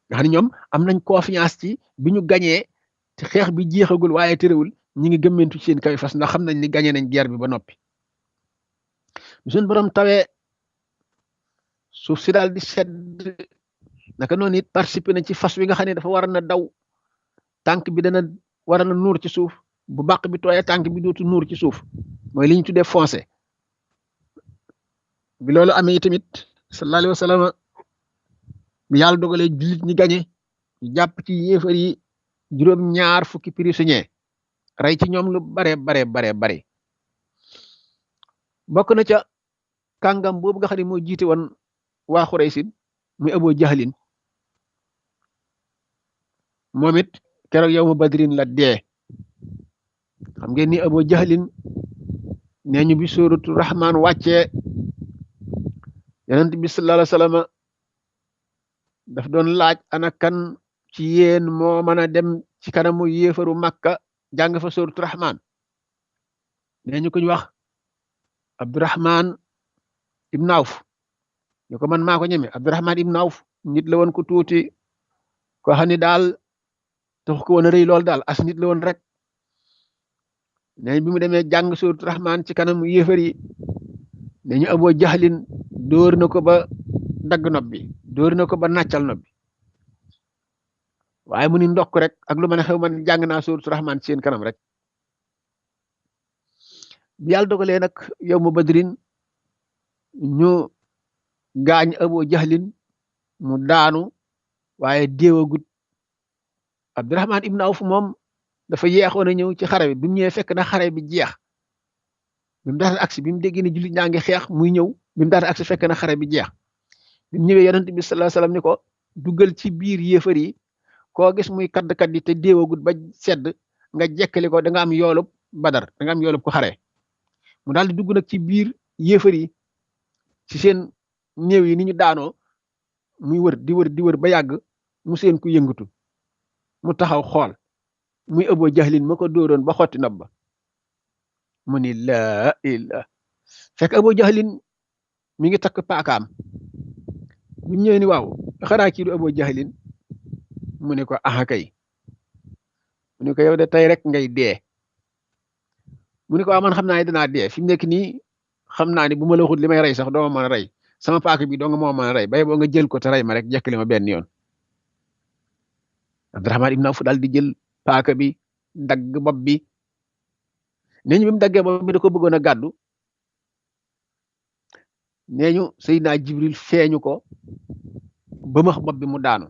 nga xam ne ñoom am nañ confiance ci bi ñu gañee te xeex bi jeexagul waaye terewul ñu ngi gëmmentu ci seen kayu fas ndax xam nañ ni gañe nañ guerre bi ba noppi suñ borom tawee suuf si daal di sedd naka noonu it participer nañ ci fas wi nga xam ne dafa war na daw tànk bi dana war na nuur ci suuf bu bàq bi tooyee tànk bi dootu nuur ci suuf mooy li ñu tuddee foncé bi loolu amee tamit sallallahu alayhi wa sallam bi yàlla dogalee jullit ñi gañe ñu jàpp ci yéefar yi juróom-ñaar fukki prisonnier rey ci ñoom lu bare bokk na ca kàngam boobu nga xam ne moo jiite woon waa Xuraysin muy Abu Jahlin moom it keroog yow ma badrin la dee xam ngeen ni Abu Jahlin nee ñu bi suuratu Rahmaan wàccee yonent bi sallallahu alayhi wa sallam daf doon laaj ana kan ci yéen moo mën a dem ci kanamu yéefaru Makka jàng fa suuratu Rahmaan nee ñu ko ñu wax Abdurahman ibn Awf ñu ko man maa ko ñeme Abdurahman ibn Awf nit la woon ko tuuti ko xam ne daal tax ko woon a rëy lool daal as nit la woon rek nee bi mu demee jàng suuratu Rahmaan ci kanamu yéefar yi nee ñu Abu Jahlin dóor na ko ba dagg nopp bi dóor na ko ba nàccal nopp bi waaye mu ni ndokk rek ak lu mën a xew man jàng naa suuratu Rahmaan ci seen kanam rek bi yàlla dogalee nag yow ma badrin ñu gaañ Abu Jahlin mu daanu waaye déewagut Abdurahman ibn Awf moom dafa yeexoon a ñëw ci xare bi mu ñëwee fekk na xare bi jeex bi mu daata agsi bi mu déggee ne jullit ñaa ngi xeex muy ñëw bi mu daata agsi fekk na xare bi jeex bi mu ñëwee yonent bi sallallahu alayhi wasallam ni ko duggal ci biir yéefar yi koo gis muy kadd yi te déewagut ba sedd nga jekkali ko da nga am yoolub Badar da nga am yoolub ko xare mu daal di dugg nag ci biir yéefar yi ci seen néew yi ni ñu daanoo muy wër di wër ba yàgg mu seen ku yëngatu mu taxaw xool muy Abu Jahlin ma ko dóoroon ba xotti nopp ba mu ni laa illah fekk Abu Jahlin mi ngi takk paakaam bu ñëwee ni waaw xanaa kii du Abu Jahlin mu ne ko aha kay mu ne ko yow de tey rek ngay dee mu ne ko man xam naa ne danaa dee fi mu nekk nii xam naa ne bu ma la waxut li may rey sax doo ma mën a rey sama paaka bi doo nga moo mën a rey bay boo nga jël ko te rey ma rek jekkali ma benn yoon Abdurahman ibn Awf daal di jël paaka bi dagg bopp bi nee ñu bi mu daggee bopp bi da ko bëggoon a gàddu nee ñu Seydina Jibril feeñu ko ba max bopp bi mu daanu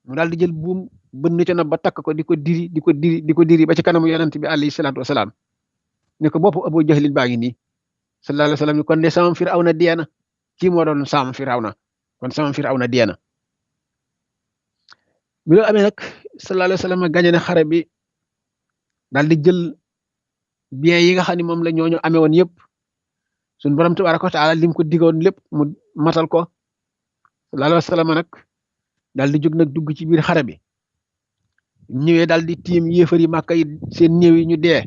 mu daal di jël buum bënn ca na ba takk ko di ko diri ba ci kanamu yonent bi alayhi salaatu wasalaam ne ko bopp Abu Jahlin baa ngi nii sallallahu alayhi wasallam ni kon de sama Firawna deena kii moo doon sama Firawna kon sama Firawna deena bi loolu amee nag sallallahu alayhi wasallam gañe na xare bi daal di jël bien yi nga xam ne moom la ñooñu amee woon yëpp suñu borom tabaaraka wa taala lim ko digoon lépp mu matal ko sallallahu alayhi wasallam nag daal di jóg nag dugg ci biir xare bi ñëwee daal di tiim yéefari Màkka yi seen néew yi ñu dee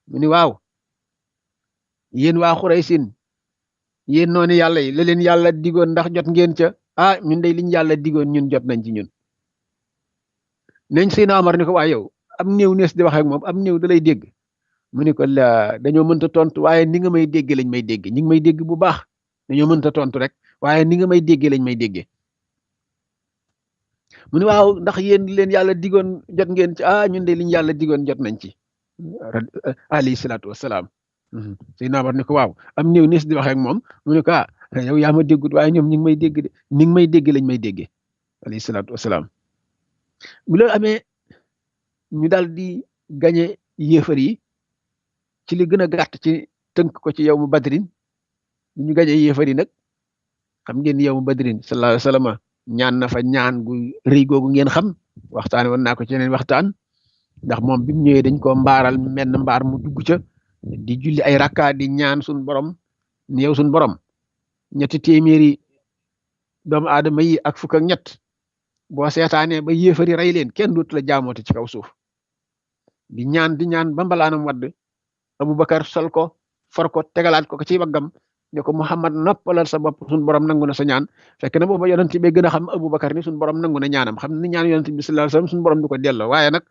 mu ni waaw yéen waa Xuraysin yéen noonu yàlla yi la leen yàlla digoon ndax jot ngeen ca ñun day liñ yàlla digoon ñun jot nañ ci ñun neñ Seydina Omar ni ko waa yow am néew nees di wax ak moom am néew da lay dégg mu ni ko la dañoo mënta tontu waaye ni nga may dégg lañ may dégg ñi ngi may dégg bu baax dañoo mënta tontu rek waaye ni nga may déggee lañ may déggee mu ni waaw ndax yéen leen yàlla digoon jot ngeen ci ñun de liñ yàlla digoon jot nañ ci alayhi salaatu wassalaam Seydina Omar ni ko waaw am néew nees di wax ak moom mu ni ko yow yaa ma déggut waaye ñoom ñi ngi may dégg de ni ngi may dégg lañ may déggee alayhi salaatu wassalaam bu loolu amee ñu daal di gañe yéefar yi ci li gën a gàtt ci tënk ko ci yow mu badrin ñu gañe yéefar yi nag xam ngeen yow mu badrin sallallahu alayhi wa sallam ñaan na fa ñaan gu rëy googu ngeen xam waxtaan woon naa ko ci yeneen waxtaan ndax moom bi mu ñëwee dañ ko mbaaral menn mbaar mu dugg ca di julli ay rakka di ñaan suñ borom ni yow suñ borom ñetti téeméeri doomu aadama yi ak fukk ak ñett boo seetaanee ba yéefari rey leen kenn dootu la jaamooti ci kaw suuf di ñaan ba mbalaanam wadd Abubakar sol ko for ko tegalaat ko ci baggam ne ko Muhammad noppalal sa bopp suñ borom nangu na sa ñaan fekk na booba yonent bi gën a xam Abubakar ni suñ borom nangu na ñaanam xam ni ñaan yonent bi sallallahu alayhi wasallam suñ borom du ko delloo waaye nag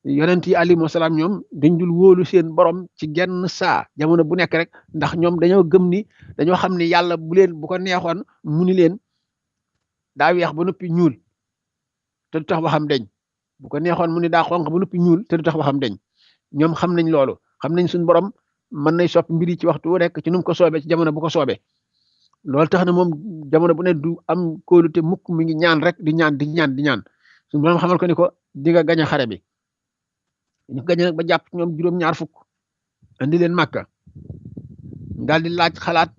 yonent yi alayhimu salaam ñoom dañ dul wóolu seen borom ci genn saa jamono bu nekk rek ndax ñoom dañoo gëm ni dañoo xam ni yàlla bu ko neexoon mu ni leen daa weex ba noppi ñuul te du tax waxam deñ bu ko neexoon mu ni daa xonq ba noppi ñuul te du tax waxam deñ ñoom xam nañ loolu xam nañ suñu borom mën nay soppi mbir yi ci waxtu wu nekk ci nu mu ko soobee ci jamono bu ko soobee loolu tax na moom jamono bu ne du am kóolute mukk mi ngi ñaan rek di ñaan suñu borom xamal ko ni ko di nga gañ a xare bi ñu gañ nag ba jàpp ñoom juróom-ñaar fukk andi leen Màkka daal di laaj xalaat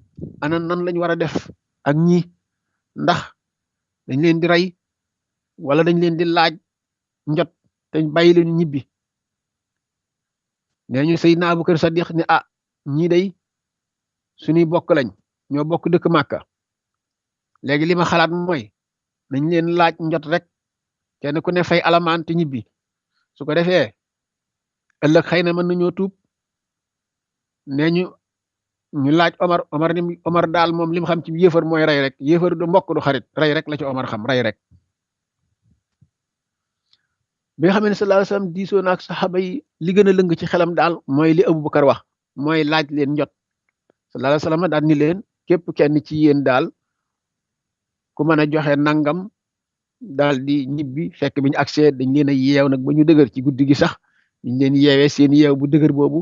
ana nan lañ war a def ak ñi ndax dañ leen di rey wala dañ leen di laaj njot te bàyyi leen ñibbi nee ñu Seydina Abubakar Sadiq ne ñii day suñuy bokk lañ ñoo bokk dëkk Màkka léegi li ma xalaat mooy nañ leen laaj njot rek kenn ku ne fay alamaan te ñibbi su ko defee ëllëg xëy na mën nañoo tuub nee ñu laaj Omar daal moom li mu xam ci yéefar mooy rey rek yéefar du mbokk du xarit rey rek la ci Omar xam rey rek bi nga xam ne sallallahu alayhi wasallam diisoo na ak saxaaba yi li gën a lëng ci xelam daal mooy li Abubakar wax mooy laaj leen njot sallallahu alayhi wasallam daal ni leen képp kenn ci yéen daal ku mën a joxe nangam daal di ñibbi fekk bi ñu agsee dañ leen a yeew nag ba ñu dëgër ci guddi gi sax ñu leen yeewee seen yeew bu dëgër boobu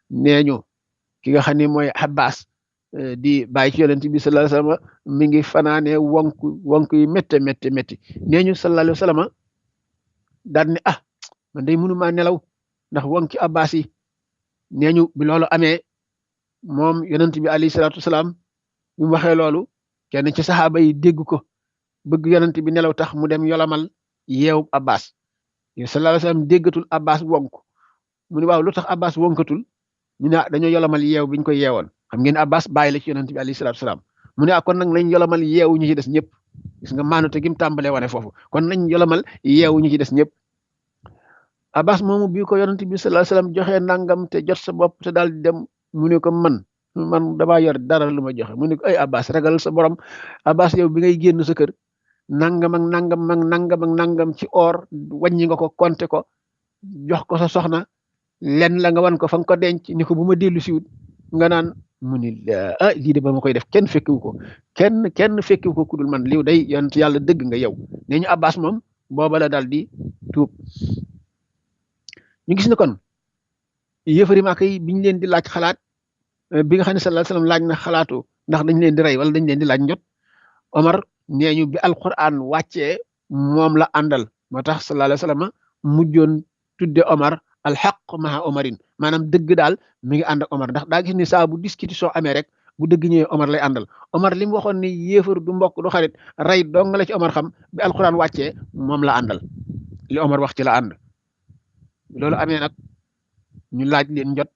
nee ñu ki nga xam ne mooy Abbas di bàyyi ci yonent bi sallallahu alayhi wasallam mi ngi fanaane wonk yi métte nee ñu sallallahu alayhi wasallam daal ne man day mënumaa nelaw ndax wonki Abbas yi nee ñu bi loolu amee moom yonent bi alayhi salaatu wasalaam bi mu waxee loolu kenn ci saxaaba yi dégg ko bëgg yonent bi nelaw tax mu dem yolamal yeewu Abbas sallallahu alayhi wasallam déggatul Abbas wonk mu ne waaw lu tax Abbas wonkatul ñu ne dañoo yolamal yeew biñ ko yeewoon xam ngeen Abbas bàyyi la ci yonent bi alayhi salaatu wasalaam mu ne kon nag lañ yolamal yeewu ñu ci des ñëpp gis nga maanute gi mu tàmbalee wane foofu kon nañ yolamal yeewu ñu ci des ñëpp Abbas moomu bi ko yonent bi sallallahu alayhi wasallam joxe nangam te jot sa bopp te daal di dem mu ne ko man damaa yor dara lu ma joxe mu ne ko ay Abbas ragal sa borom Abbas yow bi ngay génn sa kër nangam ak nangam ci or wàññi nga ko compter ko jox ko sa soxna lenn la nga wan ko fa nga ko denc ni ko bu ma dellu siwut nga naan mu ni lii de ba ma koy def kenn fekkiwu ko kenn fekkiwu ko kudul man liw day yonent yàlla dëgg nga yow nee ñu Abbas moom booba la daal di tuub ñu gis ne kon yëfari Màkka yi biñ leen di laaj xalaat bi nga xam ne sallallahu alayhi wasallam laaj na xalaatu ndax dañ leen di rey wala dañ leen di laaj njot Omar nee ñu bi alquran wàccee moom la àndal moo tax sallallahu alayhi wasallam mujjoon tudde Omar alxaq maa Omarin maanaam dëgg daal mi ngi ànd ak Omar ndax daa gis ni saa bu discussion amee rek bu dëgg ñëwee Omar lay àndal Omar li mu waxoon ni yéefar du mbokk du xarit rey dong la ci Omar xam bi alquran wàccee moom la àndal li Omar wax ci la ànd loolu amee nag ñu laaj leen njot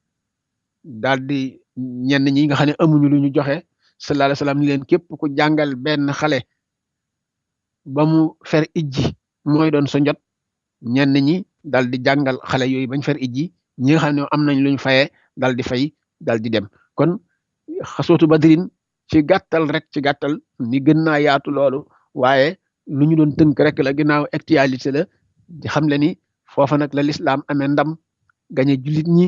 daal di ñenn ñi nga xam ne amuñu lu ñu joxe sallallahu alayhi wasallam ni leen képp ku jàngal benn xale ba mu fer ijji mooy doon sa njot ñenn ñi dal di jàngal xale yooyu bañ fer ijji ñi nga xam ne am nañ luñ fayee dal di fay dal di dem kon xasootu badrin ci gàttal rek ci gàttal ni gën naa yaatu loolu waaye lu ñu doon tënk rek la ginnaaw actualité la di xam le ni foofa nag la lislaam amee ndam gañe jullit ñi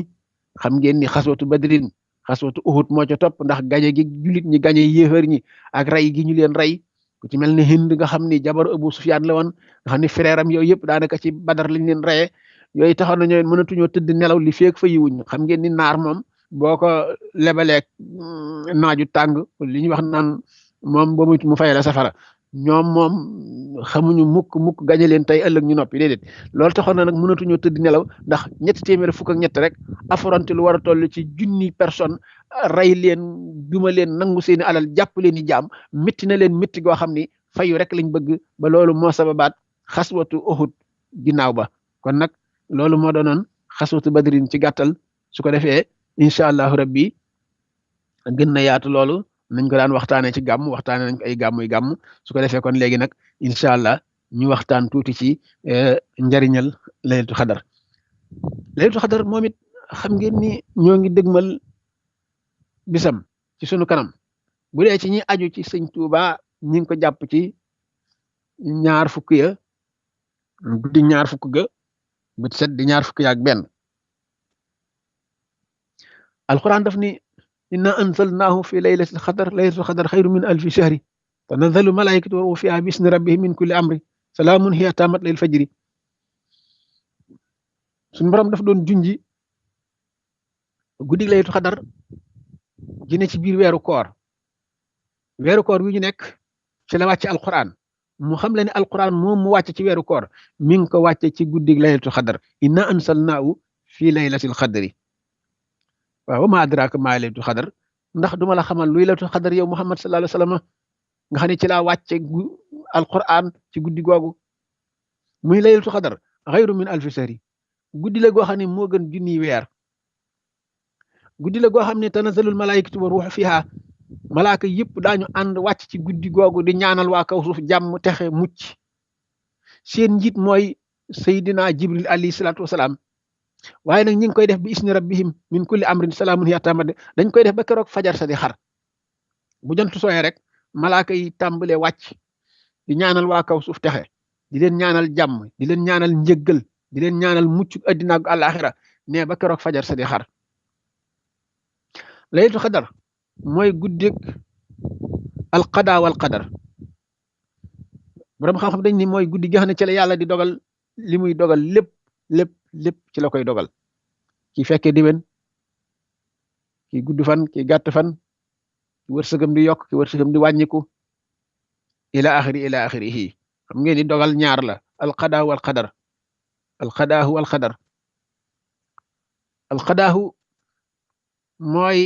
xam ngeen ni xasootu badrin xasootu uhud moo ca topp ndax gañe gi jullit ñi gañe yéefar ñi ak rey gi ñu leen rey ku ci mel ne Hind nga xam ni jabaru Abu Sufyaan la woon nga xam ni frère am yooyu yëpp daanaka ci Badar lañ leen reyee yooyu taxoon na ñoo mënatuñoo tëdd nelaw li feek fa yiwuñ xam ngeen ni naar moom boo ko lebaleeg naaju tàng li ñuy wax naan moom ba mu fay la safara ñoom moom xamuñu mukk gañe leen tey ëllëg ñu noppi déedéet loolu taxoon na nag mënatuñoo tëdd nelaw ndax 300 rek affronté lu war a toll ci 1000 personnes rey leen duma leen nangu seeni alal jàpp leen i jaam métti na leen métti goo xam ni fayu rek lañ bëgg ba loolu moo sababaat xaswatu Uhud ginnaaw ba kon nag loolu moo doonoon xaswatu badrin ci gàttal su ko defee incha allahu rabbi gën na yaatu loolu nañ ko daan waxtaanee ci gàmm waxtaanee nañ ko ay gàmm su ko defee kon léegi nag incha allah ñu waxtaan tuuti ci njariñal laylatul xadar laylatul xadar moom it xam ngeen ni ñoo ngi dëgmal bisam ci sunu kanam bu dee ci ñi aju ci sëñ Tuuba ñi ngi ko jàpp ci 2 fukk ya guddi 2 fukk ga bët set di 2 fukk ya ak benn alquran daf ni inna anzalnahu fi laylatil xadar laylatul xadar xayru min alfi shahri tanazzalu malaikatu wa ruuhu fiha bisni rabbihim min kulli amri salaamun hiya hattaa matla'il fajri suñu borom daf doon junji guddi laylatul xadar ji ne ci biir weeru koor wi ñu nekk ci la wàcce alquran mu xam le ne alquran moom mu wàcce ci weeru koor mi ngi ko wàcce ci guddi laylatul xadar inna anzalnahu fi laylatil xadri waaw ma adraka ma laylatul xadar ndax duma la xamal luy laylatul xadar yow Muhammad sallallahu alayhi wasallam nga xam ne ci laa wàcce alquran ci guddi googu muy laylatul xadar xayru min alfi sahri guddi la goo xam ne moo gën junniy weer guddi la goo xam ne tanazzalul malaikatu wa ruuhu fiha malaaka yëpp daañu ànd wàcc ci guddi googu di ñaanal waa kaw suuf jàmm texe mucc seen njiit mooy Seydina Jibril alayhi salaatu wasalaam waaye nag ñi ngi koy def bi isni rabbihim min kulli amrin salaamun hiya hattaa matla'il dañ koy def ba keroog fajar sa di xar bu jant sooyee rek malaaka yi tàmbalee wàcc di ñaanal waa kaw suuf texe di leen ñaanal jàmm di leen ñaanal njëggal di leen ñaanal mucc addina ak àllaaxira ne ba keroog fajar sa di xar laylatul xadar mooy guddik alqada wal qadar borom xam-xam dañ ni mooy guddi gi xam ne ci la yàlla di dogal li muy dogal lépp ci la koy dogal ki fekkee diwen ki gudd fan ki gàtt fan ki wërsëgam di yokk ki wërsëgam di wàññiku ila axirihi xam ngeen ni dogal ñaar la alqada wal qadar alqadaahu wal qadar alqadaahu mooy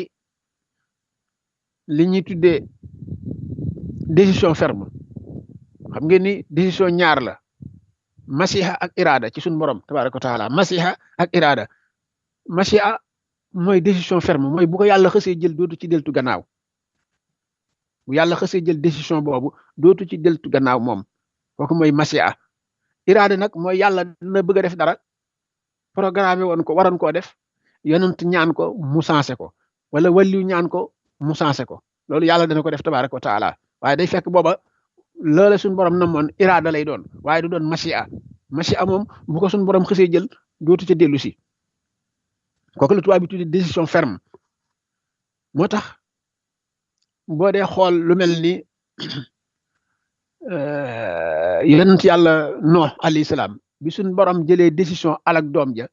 li ñuy tuddee décision ferme xam ngeen ni décision ñaar la masiha ak irada ci suñu borom tabaraka wa taala masiha ak irada masiha mooy décision ferme mooy bu ko yàlla xësee jël dootu ci deltu gannaaw bu yàlla xësee jël décision boobu dootu ci deltu gannaaw moom kooku mooy masiha irada nag mooy yàlla dina bëgg a def dara programme woon ko waroon koo def yonent ñaan ko mu sensé ko wala waliyu ñaan ko mu sensé ko loolu yàlla dana ko def tabaraka wa taala waaye day fekk booba loola suñu borom namoon iraada lay doon waaye du doon masiha moom bu ko suñu borom xësee jël dootu ca dellu si kooku la tubaab bi tudde décision ferme moo tax boo dee xool lu mel ni yonent yàlla Nuux alayhi salaam bi suñu borom jëlee décision alak doom ja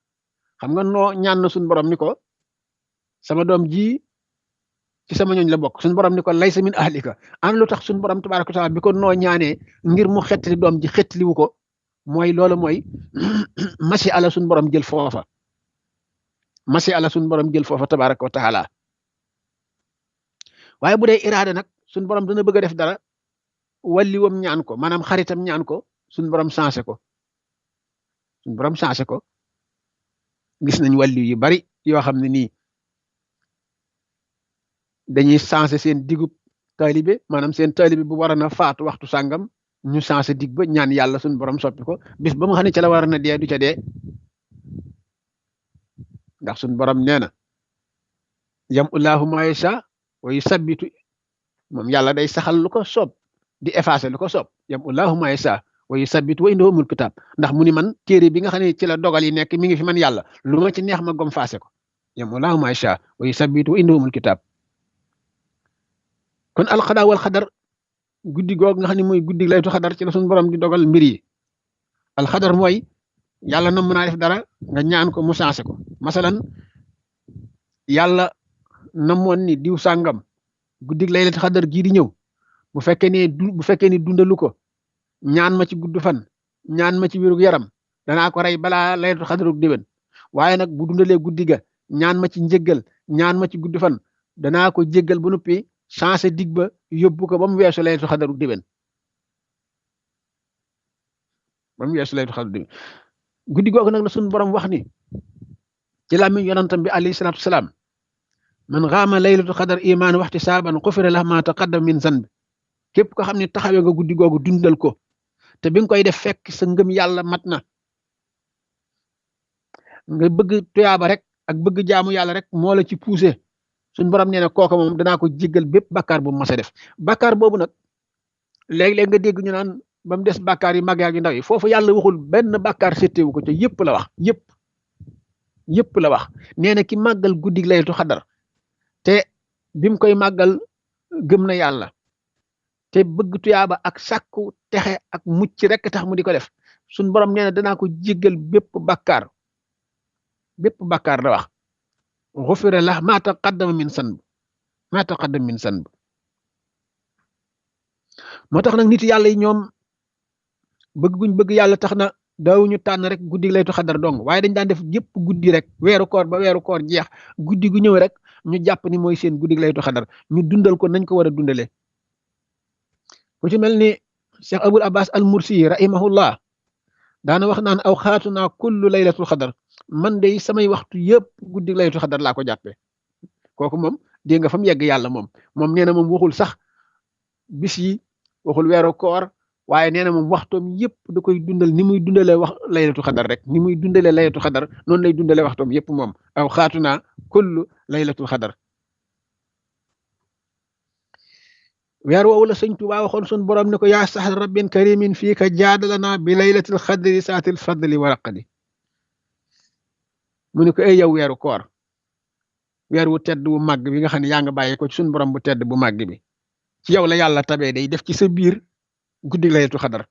xam nga noo ñaan na suñu borom ni ko sama doom ji ci sama ñooñ la bokk suñu borom ni ko laysa min ahlika am lu tax suñu borom tabaraka taala bi ko noo ñaanee ngir mu xettali doom ji xettaliwu ko mooy loolu mooy masi ala suñu borom jël foofa tabaraka wa taala waaye bu dee iraada nag suñu borom dana bëgg a def dara walliwam ñaan ko maanaam xaritam ñaan ko suñu borom sensé ko gis nañ walli yu bari yoo xam ne nii dañuy sensé seen digub taalibe maanaam seen taalibe bu war a na faatu waxtu sàngam ñu changé dig ba ñaan yàlla suñu borom soppi ko bis ba mu xam ne ca la war na dee du ca dee ndax suñu borom nee na yam ullahu ma yasha wa yusabbitu moom yàlla day saxal lu ko soob di effacer lu ko soob yam ullahu ma yasha wa yusabbitu wa indahu umul kitab ndax mu ni man téere bi nga xam ne ci la dogal yi nekk mi ngi fi man yàlla lu ma ci neex ma gom faase ko yam ullahu ma yasha wa yusabbitu wa indahu umul kitab kon alxadaa wal xadar guddi googu nga xam ne mooy guddi laytu xadar ci la suñu borom di dogal mbir yi alxadar mooy yàlla na mën naa def dara nga ñaan ko mu changé ko masalan yàlla namoon ni diw sàngam guddi laytu xadar gii di ñëw bu fekkee ni dundalu ko ñaan ma ci gudd fan ñaan ma ci wérug yaram danaa ko rey balaa laytu xadarug déwén waaye nag bu dundalee guddi ga ñaan ma ci njëggal ñaan ma ci gudd fan danaa ko jéggal ba noppi changé dig ba yóbbu ko ba mu weesu laytu xadarug déwén guddi googu nag la suñu borom wax ni ci làmmiñ yonantam bi alayhi salaatu wasalaam man xaama laylatu xadar imaan waxti saaban xufira lahu ma taqaddam min zanbi képp ko xam ne taxawee nga guddi googu dundal ko te bi nga koy def fekk sa ngëm yàlla mat na nga bëgg tuyaaba rek ak bëgg jaamu yàlla rek moo la ci poussé suñu borom nee na kooka moom danaa ko jéggal bépp bàkkaar bu mas a def bàkkaar boobu nag léeg-léeg nga dégg ñu naan ba mu des bàkkaar yi mag yu ndaw yi foofu yàlla waxul benn bàkkaar settewu ko te yëpp la wax yëpp la wax nee na ki màggal guddi laytu xadar te bi mu koy màggal gëm na yàlla te bëgg tuyaaba ak sàkku texe ak mucc rek tax mu di ko def suñ borom nee na danaa ko jéggal bépp bàkkaar la wax xufira la ma taqaddama min sanb moo tax nag nit yàlla yi ñoom bëgg guñ bëgg yàlla tax na daawuñu tànn rek guddi laytu xadar dong waaye dañ daan def yëpp guddi rek weeru koor ba weeru koor jeex guddi gu ñëw rek ñu jàpp ni mooy seen guddi laytu xadar ñu dundal ko nañ ko war a dundale ku ci mel ni Cheikh Abul Abbas al Mursi rahimahullah daana wax naan aw xaatuna kullu laylatul xadar man de samay waxtu yëpp guddi laytu xadar laa ko jàppee kooku moom dégg nga fa mu yegg yàlla moom nee na moom waxul sax bis yi waxul weeru koor waaye nee na moom waxtoom yëpp da koy dundal ni muy dundalee wax laylatu xadar rek ni muy dundalee laylatu xadar noonu lay dundalee waxtoom yëpp moom aw xaatuna kullu laylatul xadar weer woowu la sëñ Tuubaa waxoon sun borom ne ko yaa sax rabbin karimin fii ka jaadalana bi laylatil xadri saatil fadli wa raqadi mu ne ko ay yow weeru koor weer wu tedd bu màgg bi nga xam ne yaa nga bàyyi ko ci sun borom bu tedd bu màgg bi ci yow la yàlla tabee day def ci sa biir guddi laylatul xadar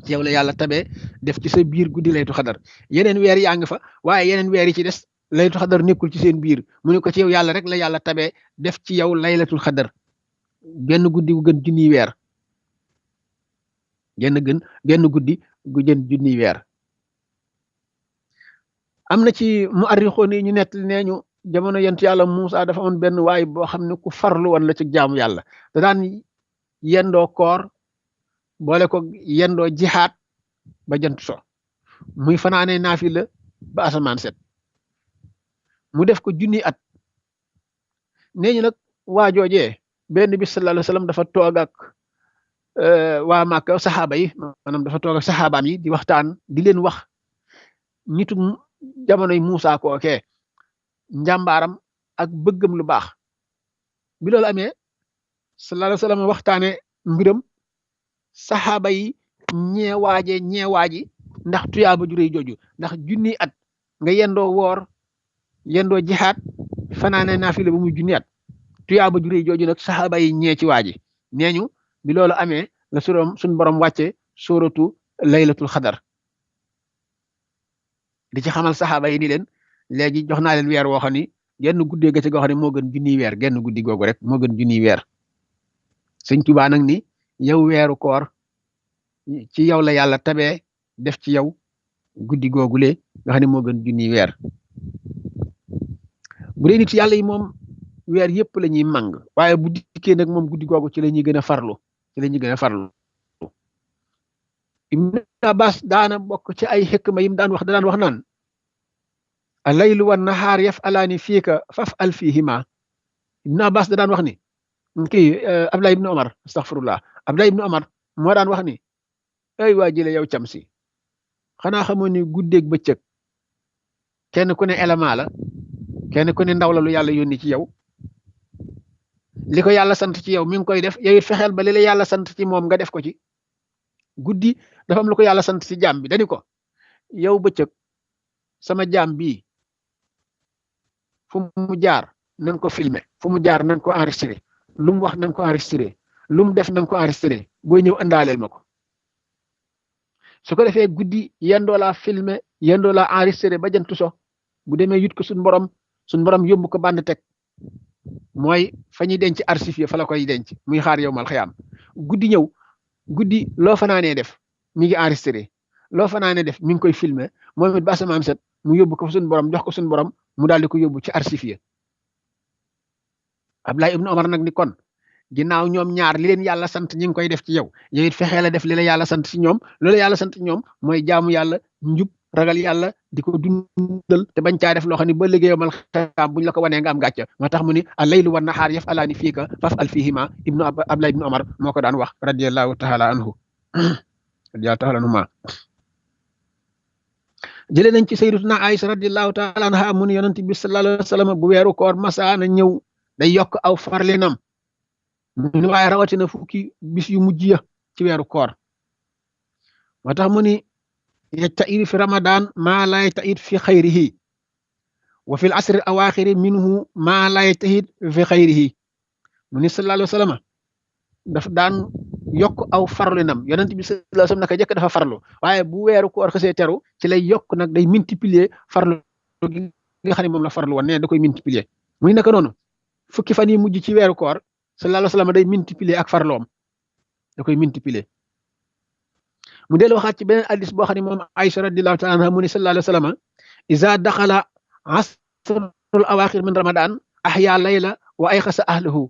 ci yow la yàlla tabee def ci sa biir guddi laylatul xadar yeneen weer yaa ngi fa waaye yeneen weer yi ci des laylatul xadar nekkul ci seen biir mu ne ko ci yow yàlla rek la yàlla tabee def ci yow laylatul xadar genn guddi gu gën junniy weer genn guddi gu gën junniy weer am na ci mu arrixoon yi ñu nett nee ñu jamono yent yàlla Muusa dafa amoon benn waay boo xam ne ku farlu woon la ci jaamu yàlla da daan yendoo koor boole ko yendoo jihaat ba jant so muy fanaane naafila ba asamaan set mu def ko junni at nee ñu nag waa joojee benn bis sallallahu alayhi wasallam dafa toog ak waa Màkka saxaaba yi maanaam dafa toog ak saxaabaam yi di waxtaan di leen wax nitu jamonoy Muusa kookee njàmbaaram ak bëggam lu baax bi loolu amee sallallahu alayhi wasallam waxtaane mbiram saxaaba yi ñeewaaji ndax tuyaaba ju rëy jooju ndax junni at nga yendoo woor yendoo jihaat fanaane naafila ba muy junni at tuyaaba ju rëy jooju nag saxaaba yi ñee ci waaji nee ñu bi loolu amee la suñ borom wàcce sóoratu laylatul xadar di ci xamal saxaaba yi ni leen léegi jox naa leen weer woo xam ni genn guddee ga ci goo xam ne moo gën junniy weer genn guddi googu rek moo gën junniy weer sëñ Tuubaa nag ni yow weeru koor ci yow la yàlla tabee def ci yow guddi googule nga xam ne moo gën junniy weer bu dee nit yàlla yi moom weer yëpp la ñuy màng waaye bu dikkee nag moom guddi googu ci la ñuy gën a farlu Ibn Abbas daana bokk ci ay xikma yim daan wax naan alaylu wan nahaar yaf'alaani fiika faf'al fiihima Ibn Abbas da daan wax ni kii Abdullah ibnu Omar astaghfirullah Abdullah ibnu Omar moo daan wax ni ay waa jële yow cam si xanaa xamoon ni guddeeg bëccëg kenn ku ne élément la kenn ku ne ndaw la lu yàlla yónni ci yow li ko yàlla sant ci yow mi ngi koy def yow it fexeel ba li la yàlla sant ci moom nga def ko ci guddi dafa am lu ko yàlla sant ci jaam bi dani ko yow bëccëg sama jaam bii fu mu jaar nañ ko filmer fu mu jaar nañ ko enregistré lu mu wax nañ ko enregistré lu mu def nañ ko enregistré booy ñëw andaaleel ma ko su ko defee guddi yendoo laa filmer yendoo laa enregistré ba jantu so bu demee yut ko suñ borom yóbbu ko bànd teg mooy fa ñuy denc archive fa la koy denc muy xaar yow mal xiyaam guddi ñëw guddi loo fanaanee def mi ngi enregistré loo fanaanee def mi ngi koy filmer moom it ba asamaam set mu yóbbu ko fa suñ borom jox ko suñ borom mu daal di ko yóbbu ci archive Abdullah ibnu Omar nag ni kon ginnaaw ñoom ñaar li leen yàlla sant ñi ngi koy def ci yow yow it fexee la def li la yàlla sant ci ñoom loolu yàlla sant ñoom mooy jaamu yàlla njub ragal yàlla di ko dundal te bañ caa def loo xam ne ba liggéey yomal xam buñ la ko wanee nga am gàcce moo tax mu ni al-laylu wan nahaar yaf'alaani fiika faf'al fiihima Abdullah ibnu Omar moo ko daan wax radiyallahu taala anhu radiyallahu taala anhuma jëlee nañ ci sayyidatuna Aïsa radiyallahu taala anha mu ni yonent bi sallallahu alayhi wa sallam bu weeru koor masaana ñëw day yokk aw farlinam mu ni waaye rawatina fukki bis yu mujj ya ci weeru koor moo tax mu ni yajtahid fi ramadan maa laa yajtahid fi xayrihi wa fi l asri awaaxiri minhu maa laa yajtahid fi xayrihi mu ni sallallahu alayhi wa sallam daf daan yokk aw farlinam yonent bi sallallahu alayhi wa sallam naka jëkk dafa farlu waaye bu weeru koor xasee teru ci lay yokk nag day multiplier farlu gi nga xam ne moom la farlu woon nee da koy multiplier muy naka noonu fukki fan yi mujj ci weeru koor sallallahu alayhi wa sallam day multiplier ak farloom da koy multiplier mu dellu waxaat ci beneen hadis boo xam ne moom Aïcha radiyallahu taala anha mu ne sallallahu alayhi wa sallam iza daxala asrul awaaxir min ramadan ahya layla wa ayxasa ahlahu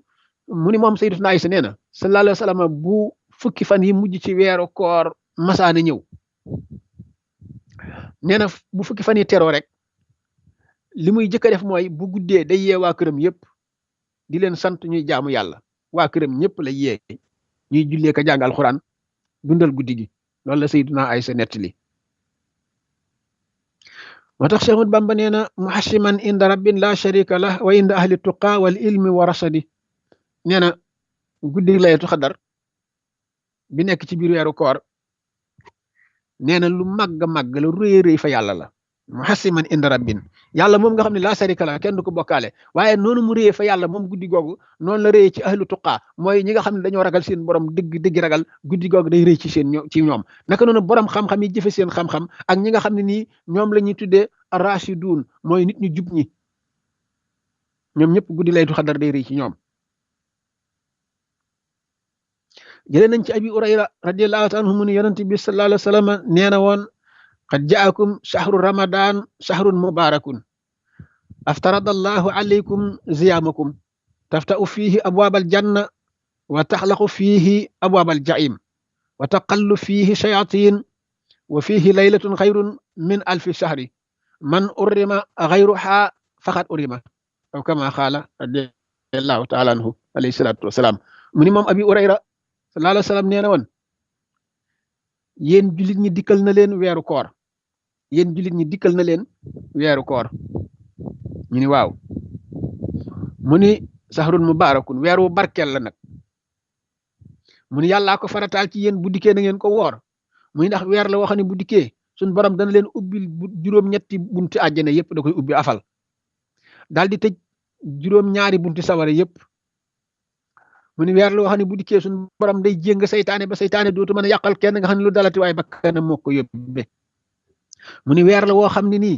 mu ni moom sayyidatuna Aïcha nee na sallallahu alayhi wa sallam bu fukki fan yi mujj ci weeru koor masaana ñëw nee na bu fukki fan yi teroo rek li muy jëkk a def mooy bu guddee day yee waa këram yëpp di leen sant ñuy jaamu yàlla waa këram ñëpp la yee ñuy jullee ka jàng alxuraan dundal guddi gi loolu la sayyiduna Aysa nettali moo tax Cheikh Ahmad Bamba nee na muhashiman inda rabbin la sharika lah wa inda ahli tuqa wal ilmi wa rasadi nee na guddi laylatul xadar bi nekk ci biir weeru koor nee na lu màgg màgg la rëy rëy fa yàlla la muhasiman inda rabbin yàlla moom nga xam ne laa sarika la kenn du ko bokkaale waaye noonu mu réyee fa yàlla moom guddi googu noonu la réyee ci ahlu tuqaa mooy ñi nga xam ne dañoo ragal seen borom dëgg ragal guddi googu day rëy ci ñoom naka noonu borom xam-xam yi jëfe seen xam-xam ak ñi nga xam ne nii ñoom la ñuy tuddee rashidun mooy nit ñu jub ñi ñoom ñëpp guddi laytu xadar day rëy ci ñoom jëlee nañ ci abi urayra radiyallahu ta'ala anhu mu ne yonent bi sallallahu alayhi wa sallam nee na woon qad jaakum shahru ramadan shahrun mubarakun aftarada allahu alaykum ziyamakum tafta'u fihi abwab aljanna wa taxlaqu fihi abwab aljaim wa taqallu fihi shayatin wa fihi laylatun xayrun min alfi shahri man urrima xayruha faqad urrima aw kama qaala radiyallahu ta'ala anhu alayhi salatu wassalam mu ni moom abi urayra sallallahu alayhi wa sallam nee na woon yéen jullit ñi dikkal na leen weeru koor yéen jullit ñi dikkal na leen weeru koor ñu ni waaw mu ni sahrun mubarakun weer wu barkeel la nag mu ni yàllaa ko farataal ci yéen bu dikkee na ngeen ko woor muy ndax weer la woo xam ne bu dikkee suñ borom dana leen ubbil juróom-ñetti bunti àjjana yëpp da koy ubbi afal daal di tëj juróom-ñaari bunti sawara yëpp mu ni weer la wax ne bu dikkee suñu borom day jéng saytaane ba saytaane dootu mën a yàqal kenn nga xam ne lu dalati waaye bakkanam moo ko yóbbe mu ni weer la woo xam ne nii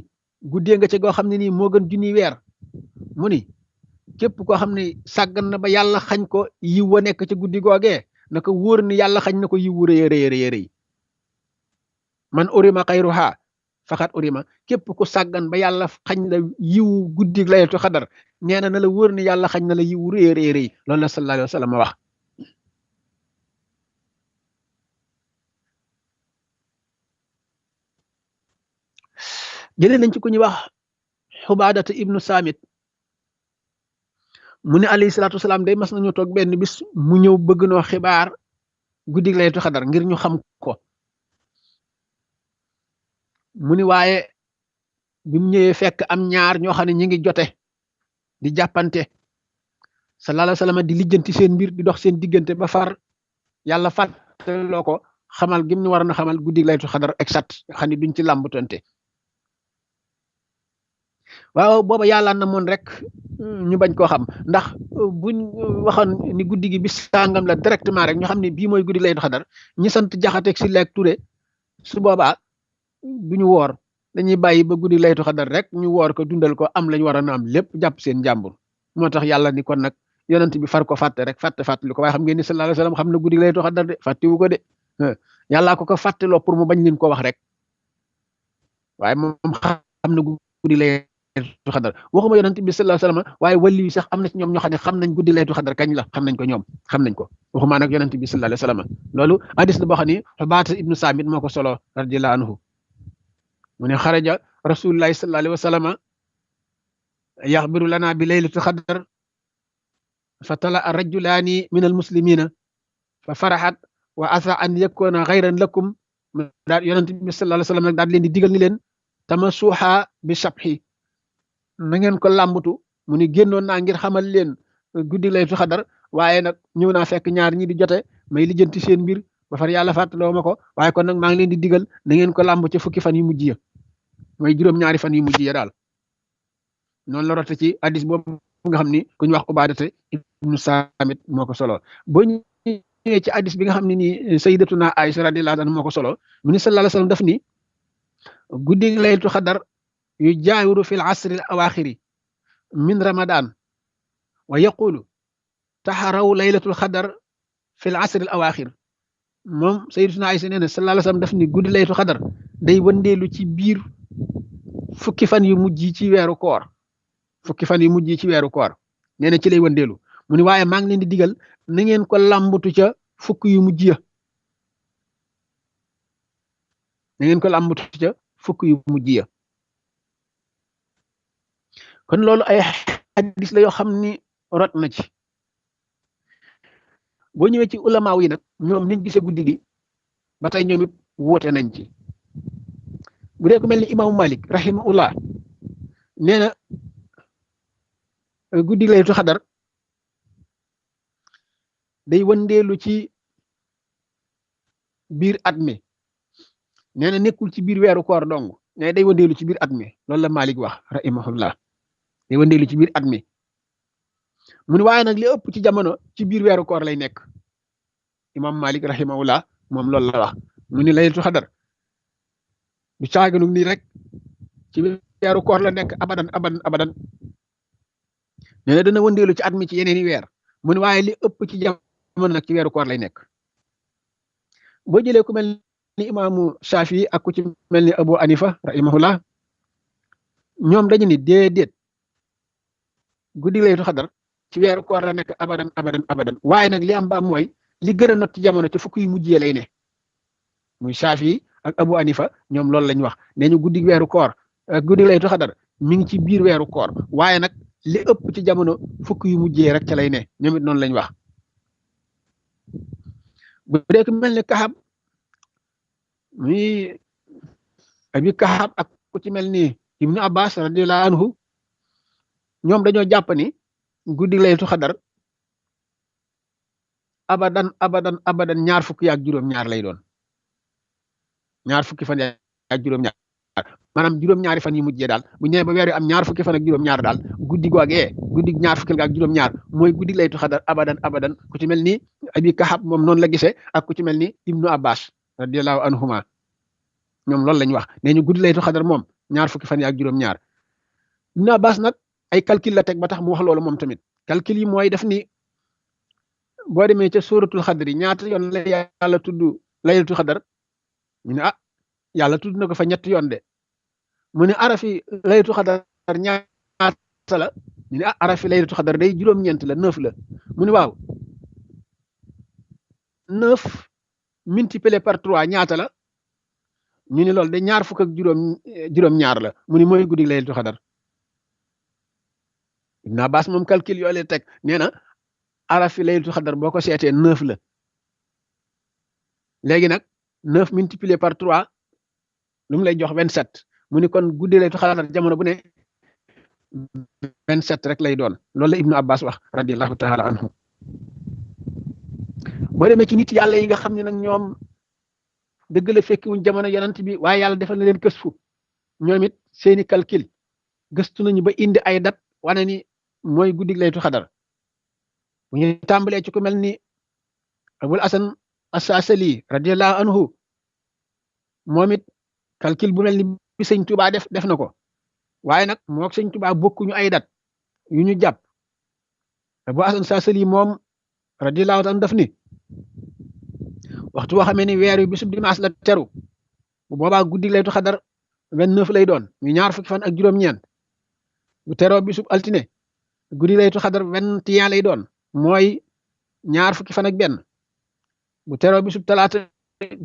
guddee nga ci goo xam ne nii moo gën junniy weer mu ni képp koo xam ne sàggan na ba yàlla xañ ko yiw wa nekk ci guddi googee na ko wóor ni yàlla xañ na ko yiw wu rëy rëy rëy man urima xayruha faqat urima képp ku sàggan ba yàlla xañ la yiw guddi laylatul xadar nee na la wóor ni yàlla xañ na la yiw rëy rëy rëy loolu la sallallahu alayhi wa sallam wax jëlee nañ ci ku ñuy wax xubaadata ibnu saamit mu ne alayhi salaatu wasalaam day mas nañu toog benn bis mu ñëw bëgg noo xibaar guddi laylatul xadar ngir ñu xam ko mu ni waaye bi mu ñëwee fekk am ñaar ñoo xam ne ñi ngi jote di jàppante sallallahu alayhi wasallam di lijjanti seen mbir di dox seen diggante ba far yàlla fàttaloo ko xamal gim ñu war na xamal guddi laylatul xadar exact xam ne duñ ci làmbutante waaw booba yàlla na moon rek ñu bañ koo xam ndax buñ waxoon ni guddi gi bis sàngam la directement rek ñu xam ne bii mooy guddi laylatul xadar ñi sant jaxateeg si leeg ture su boobaa duñu woor dañuy bàyyi ba guddi laylatul xadar rek ñu woor ko dundal ko am lañ war a am lépp jàpp seen njàmbur moo tax yàlla ni kon nag yonent bi far ko fàtte rek fàttali ko waaye xam ngeen ni sallallahu alayhi wasallam xam na guddi laylatul xadar de fàttewu ko de yàllaa ko fàtteloo pour mu bañ leen ko wax rek waaye moom xam na guddi laylatul xadar waxuma yonent bi sallallahu alayhi wasallam waaye wali yi sax am na ci ñoom ñoo xam ne xam nañ guddi laylatul xadar kañ la xam nañ ko ñoom xam nañ ko waxuma nag yonent bi sallallahu alayhi wasallam loolu hadis la boo xam ni Ubaada ibnu Saamit moo ko solo radiyallahu anhu mu ne xaraja rasulullahi sallallahu alayhi wasallam yaxbiru lana bi laylatul xadar fa tala rajulaani min almuslimina fa faraxat wa asa an yakuna xayran lakum daal yonent bi sallallahu alayhi wasallam nag daal leen di digal ni leen tamasuuxa bi sabxi na ngeen ko làmbatu mu ni génnoon naa ngir xamal leen guddi laylatul xadar waaye nag ñëw naa fekk ñaar ñi di jote may lijjanti seen mbir ba far yàlla fàttaloo ma ko waaye kon nag maa ngi leen di digal na ngeen ko làmb ci fukki fan yu mujj ya mooy juróom-ñaari fan yu mujj ya daal noonu la rote ci hadis boobu nga xam ni ku ñu wax Ubaadata ibnu Saamit moo ko solo boo ñëwee ci hadis bi nga xam ne nii sayyidatuna Aïsa radiyallahu anha moo ko solo mu ni sallallahu alayhi wasallam daf ni guddi laylatul xadar yu jaawiru fil asri al awaaxiri min ramadan wa yaqulu taxaraw laylatul xadar fil asri al awaaxir moom sayyidatuna Aïsa nee na sallallahu alayhi wasallam daf ni guddi laylatul xadar day wëndeelu ci biir fukki fan yu mujj ci weeru koor fukki fan yu mujj ci weeru koor nee na ci lay wëndeelu mu ni waaye maa ngi leen di digal na ngeen ko làmbatu ca fukk yu mujj ya na ngeen ko làmbatu ca fukk yu mujj ya kon loolu ay hadis la yoo xam ni rot na ci boo ñëwee ci ulamaaw yi nag ñoom niñ gisee guddi gi ba tey ñoom it woote nañ ci bu dee ku mel ni imaamu Malik rahimahullah nee na guddi laylatul xadar day wëndeelu ci biir at mi nee na nekkul ci biir weeru koor dong nee day wëndeelu ci biir at mi loolu la Malik wax rahimahullah day wëndeelu ci biir at mi mu ne waaye nag li ëpp ci jamono ci biir weeru koor lay nekk imam Malik rahimahullah moom loolu la wax mu ni laylatul xadar du caaganu nii rek ci weeru koor la nekk abadan nee na dana wëndeelu ci at mi ci yeneeni weer mu ne waaye li ëpp ci jamono nag ci weeru koor lay nekk boo jëlee ku mel ni imaamu Shafi ak ku ci mel ni Abu Hanifa rahimahullah ñoom dañu ni déedéet guddi laylatul xadar ci weeru koor la nekk abadan waaye nag li am ba mooy li gën a not ci jamono te fukk yu mujjee lay ne muy Shafi ak Abu Hanifa ñoom loolu lañ wax nee ñu guddi weeru koor guddi laylatul xadar mi ngi ci biir weeru koor waaye nag li ëpp ci jamono fukk yu mujjee rek ca lay ne ñoom it noonu lañ wax bu dee ku mel ni Kaxab muy abi Kaxab ak ku ci mel ni Ibnu Abbas radiyallahu anhu ñoom dañoo jàpp ni guddi laylatul xadar abadan ñaar fukki ak juróom-ñaar lay doon ñaar fukki fan ak juróom-ñaar maanaam juróom-ñaari fan yu mujjee daal bu ñëwee ba weer wi am ñaar fukki fan ak juróom-ñaar daal guddi googee guddi ñaar fukki ak juróom-ñaar mooy guddi laylatul xadar abadan ku ci mel ni abi Kaxab moom noonu la gisee ak ku ci mel ni Ibnu Abbas radiyallahu anhuma ñoom loolu lañ wax nee ñu guddi laylatul xadar moom ñaar fukki fan ak juróom-ñaar Ibnu Abbas nag ay calcul la teg ba tax mu wax loolu moom tamit calcul yi mooy def ni boo demee ca suratul xadri ñaata yoon la yàlla tudd laylatul xadar ñu ne ah yàlla tudd na ko fa ñetti yoon de mu ne arafi laylatul xadar ñaata la ñu ne ah arafi laylatul xadar day juróom-ñeent la 9 la mu ne waaw 9 multiplié par 3 ñaata la ñu ne loolu de ñaar fukk ak juróom-ñaar la mu ne mooy guddi laylatul xadar Ibn Abbas moom calcul yooyu lay teg nee na arafi laylatul xadar boo ko seetee 9 la léegi nag 9 multiplié par 3 lu mu lay jox 27 mu ni kon guddi laylatul xadar jamono bu ne 27 rek lay doon loolu la Ibn Abbas wax radiyallahu taala anhu boo demee ci nit yàlla yi nga xam ne nag ñoom dëgg la fekki wuñ jamono yonent bi waaye yàlla defal na leen kësfu ñoom it seeni calcul gëstu nañu ba indi ay dat wane ni mooy guddi laylatul xadar bu ñu tàmbalee ci ku mel ni Abul Hasan As-Saasili radiyallahu anhu moom it calcul bu mel ni bi sëñ Tuubaa def na ko waaye nag mook sëñ Tuubaa bokkuñu ay dat yu ñu jàpp Abul Hasan As-Saasili moom radiyallahu anhu daf ni waxtu boo xamee ni weer wi bisub dimanche la teru bu boobaa guddi laylatul xadar 29 lay doon ñu ñaar fukki fan ak juróom-ñeent bu teroo bisub altine guddi laylatul xadar 21 lay doon mooy ñaar fukki fan ak benn bu teroo bisub talaata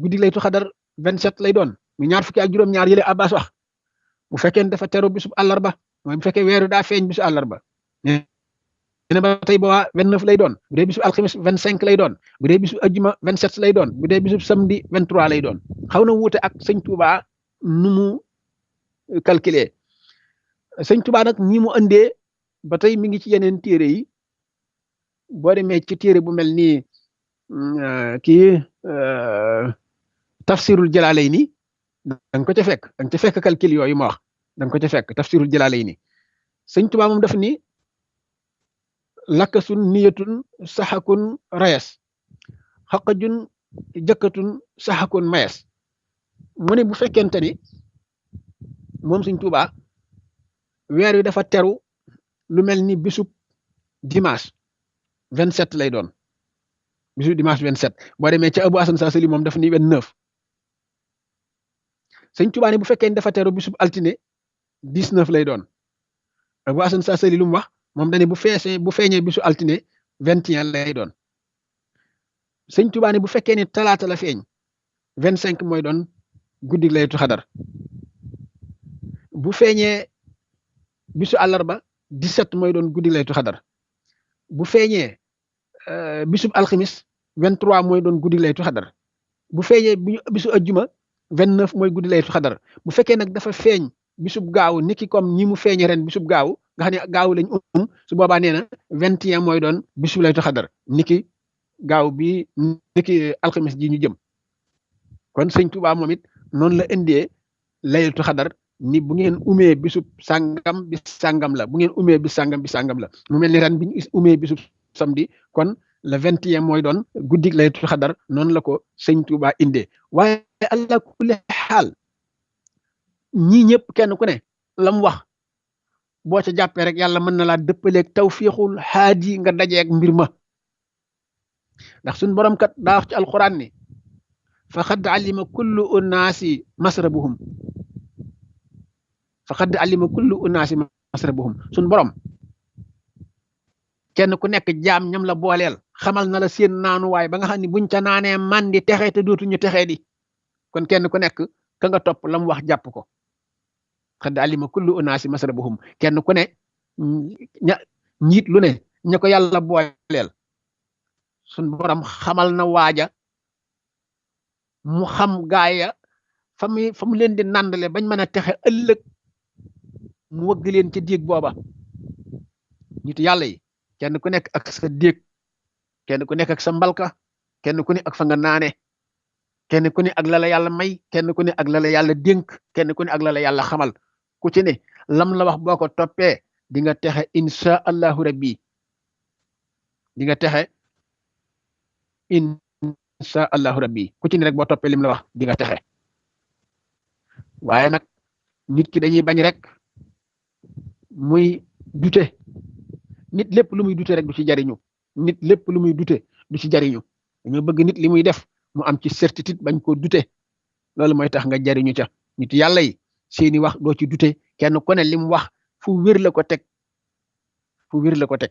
guddi laylatul xadar 27 lay doon ñu ñaar fukki ak juróom-ñaar yële Abbas wax bu fekkee dafa teroo bisub àllarba mooy bu fekkee weeru daa feeñ bisu àllarba ne ba tey boobaa 29 lay doon bu dee bisu alxames 25 lay doon bu dee bisu ajjuma 27 lay doon bu dee bisu samedi 23 lay doon xaw na wuute ak sëñ Touba nu mu calculer sëñ Touba nag ñi mu andee ba tey mi ngi ci yeneen téere yi boo demee ci téere bu mel nii kii tafsirul Jalaalayni da nga ko ca fekk da nga ca fekk calcul yooyu ma wax da nga ko ca fekk tafsirul Jalaalayni sëñ Touba moom daf ni lakkasun niyatun saxakun rayas xaqajun jëkkatun saxakun mayas mu ne bu fekkente ni moom Sëñ Tuubaa weer wi dafa teru lu mel ni bisub dimanche 27 lay doon bisub dimanche 27 boo demee ca Abu Hasan Saasili moom daf ni 29 Sëñ Tuubaa ne bu fekkee ni dafa teru bisub altine 19 lay doon Abu Hasan Saasili lu mu wax moom dañu bu feeñee bisu altine 21 lay doon sëñ Tuubaa ne bu fekkee ni talaata la feeñ 25 mooy doon guddi laylatul xadar bu feeñee bisu àllarba 17 mooy doon guddi laylatul xadar bu feeñee bisub alxamis 23 mooy doon guddi laylatul xadar bu feeñee bisu ajjuma 29 mooy guddi laylatul xadar bu fekkee nag dafa feeñ bisub gaaw niki comme ñi mu feeñee ren bisub gaaw nga xam ne gaaw lañ su boobaa nee na 21 mooy doon bisu laylatul xadar niki gaaw bi niki alxames ji ñu jëm kon sëñ Tuubaa moom it noonu la indee laylatul xadar ni bu ngeen umee bisub sàngam bi sàngam la bu ngeen umee bis sàngam bi sàngam la mu mel ni ren bi ñu umee bisub samedi kon le 21 mooy doon guddig laylatul xadar noonu la ko sëñ Tuubaa indee waaye ala kulli xaal ñii ñëpp kenn ku ne la mu wax boo ca jàppee rek yàlla mën na laa dëppaleeg tawfiixul haadi nga dajeeg mbir ma ndax suñ borom kat daa wax ci alquran ni faqad alima kullu unaasi masrabuhum faqad alima kullu unaasi masrabuhum suñ borom kenn ku nekk jaam ñam la booleel xamal na la seen naanuwaay ba nga xam ne buñ ca naanee man di texee te dootuñu texee di kon kenn ku nekk ka nga topp la mu wax jàpp ko xad alima kullu unaasi masrabuhum kenn ku ne njiit lu ne ña ko yàlla booleel suñ borom xamal na waaja mu xam gaaya fa mu leen di nandale bañ mën a texe ëllëg mu wëgg leen ca déeg booba nit yàlla yi kenn ku nekk ak sa déeg kenn ku nekk ak sa mbalka kenn ku ne ak fa nga naane kenn ku ne ak la la yàlla may kenn ku ne ak la la yàlla dénk kenn ku ne ak la la yàlla xamal ku ci ne lam la wax boo ko toppee di nga texe insha allahu rabbi di nga texe insha allahu rabbi ku ci ne rek boo toppee lim la wax di nga texe waaye nag nit ki dañuy bañ rek muy dute nit lépp lu muy dute rek du ci jariñu nit lépp lu muy dute du ci jariñu dañoo bëgg nit li muy def mu am ci certitude bañ koo dute loolu mooy tax nga jariñu ca nit yàlla yi seeni wax doo ci dute kenn ku ne li mu wax fu wér la ko teg fu wér la ko teg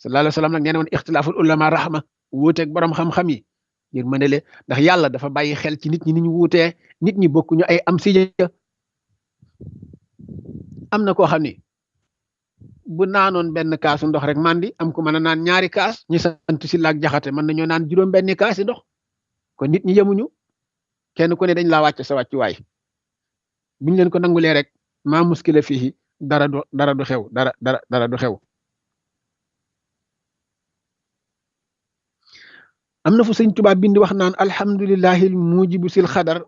sallallahu alayhi wa sallam nag nee na woon ixtilaaful ulama rahma wuuteeg borom xam-xam yi ngir mën le ndax yàlla dafa bàyyi xel ci nit ñi ni ñu wuutee nit ñi bokkuñu ay am sija am na koo xam ni bu naanoon benn kaasu ndox rek mandi am ku mën a naan ñaari kaas ñi sant si laak jaxate mën nañoo naan juróom benni kaas yi ndox kon nit ñi yemuñu kenn ku ne dañ laa wàcc sa wàccuwaay buñ leen ko nangulee rek maa muskila fii dara du xew dara du xew. am na fu sëñ Tuubaa bind wax naan alhamdulillahi mujibu sil xadar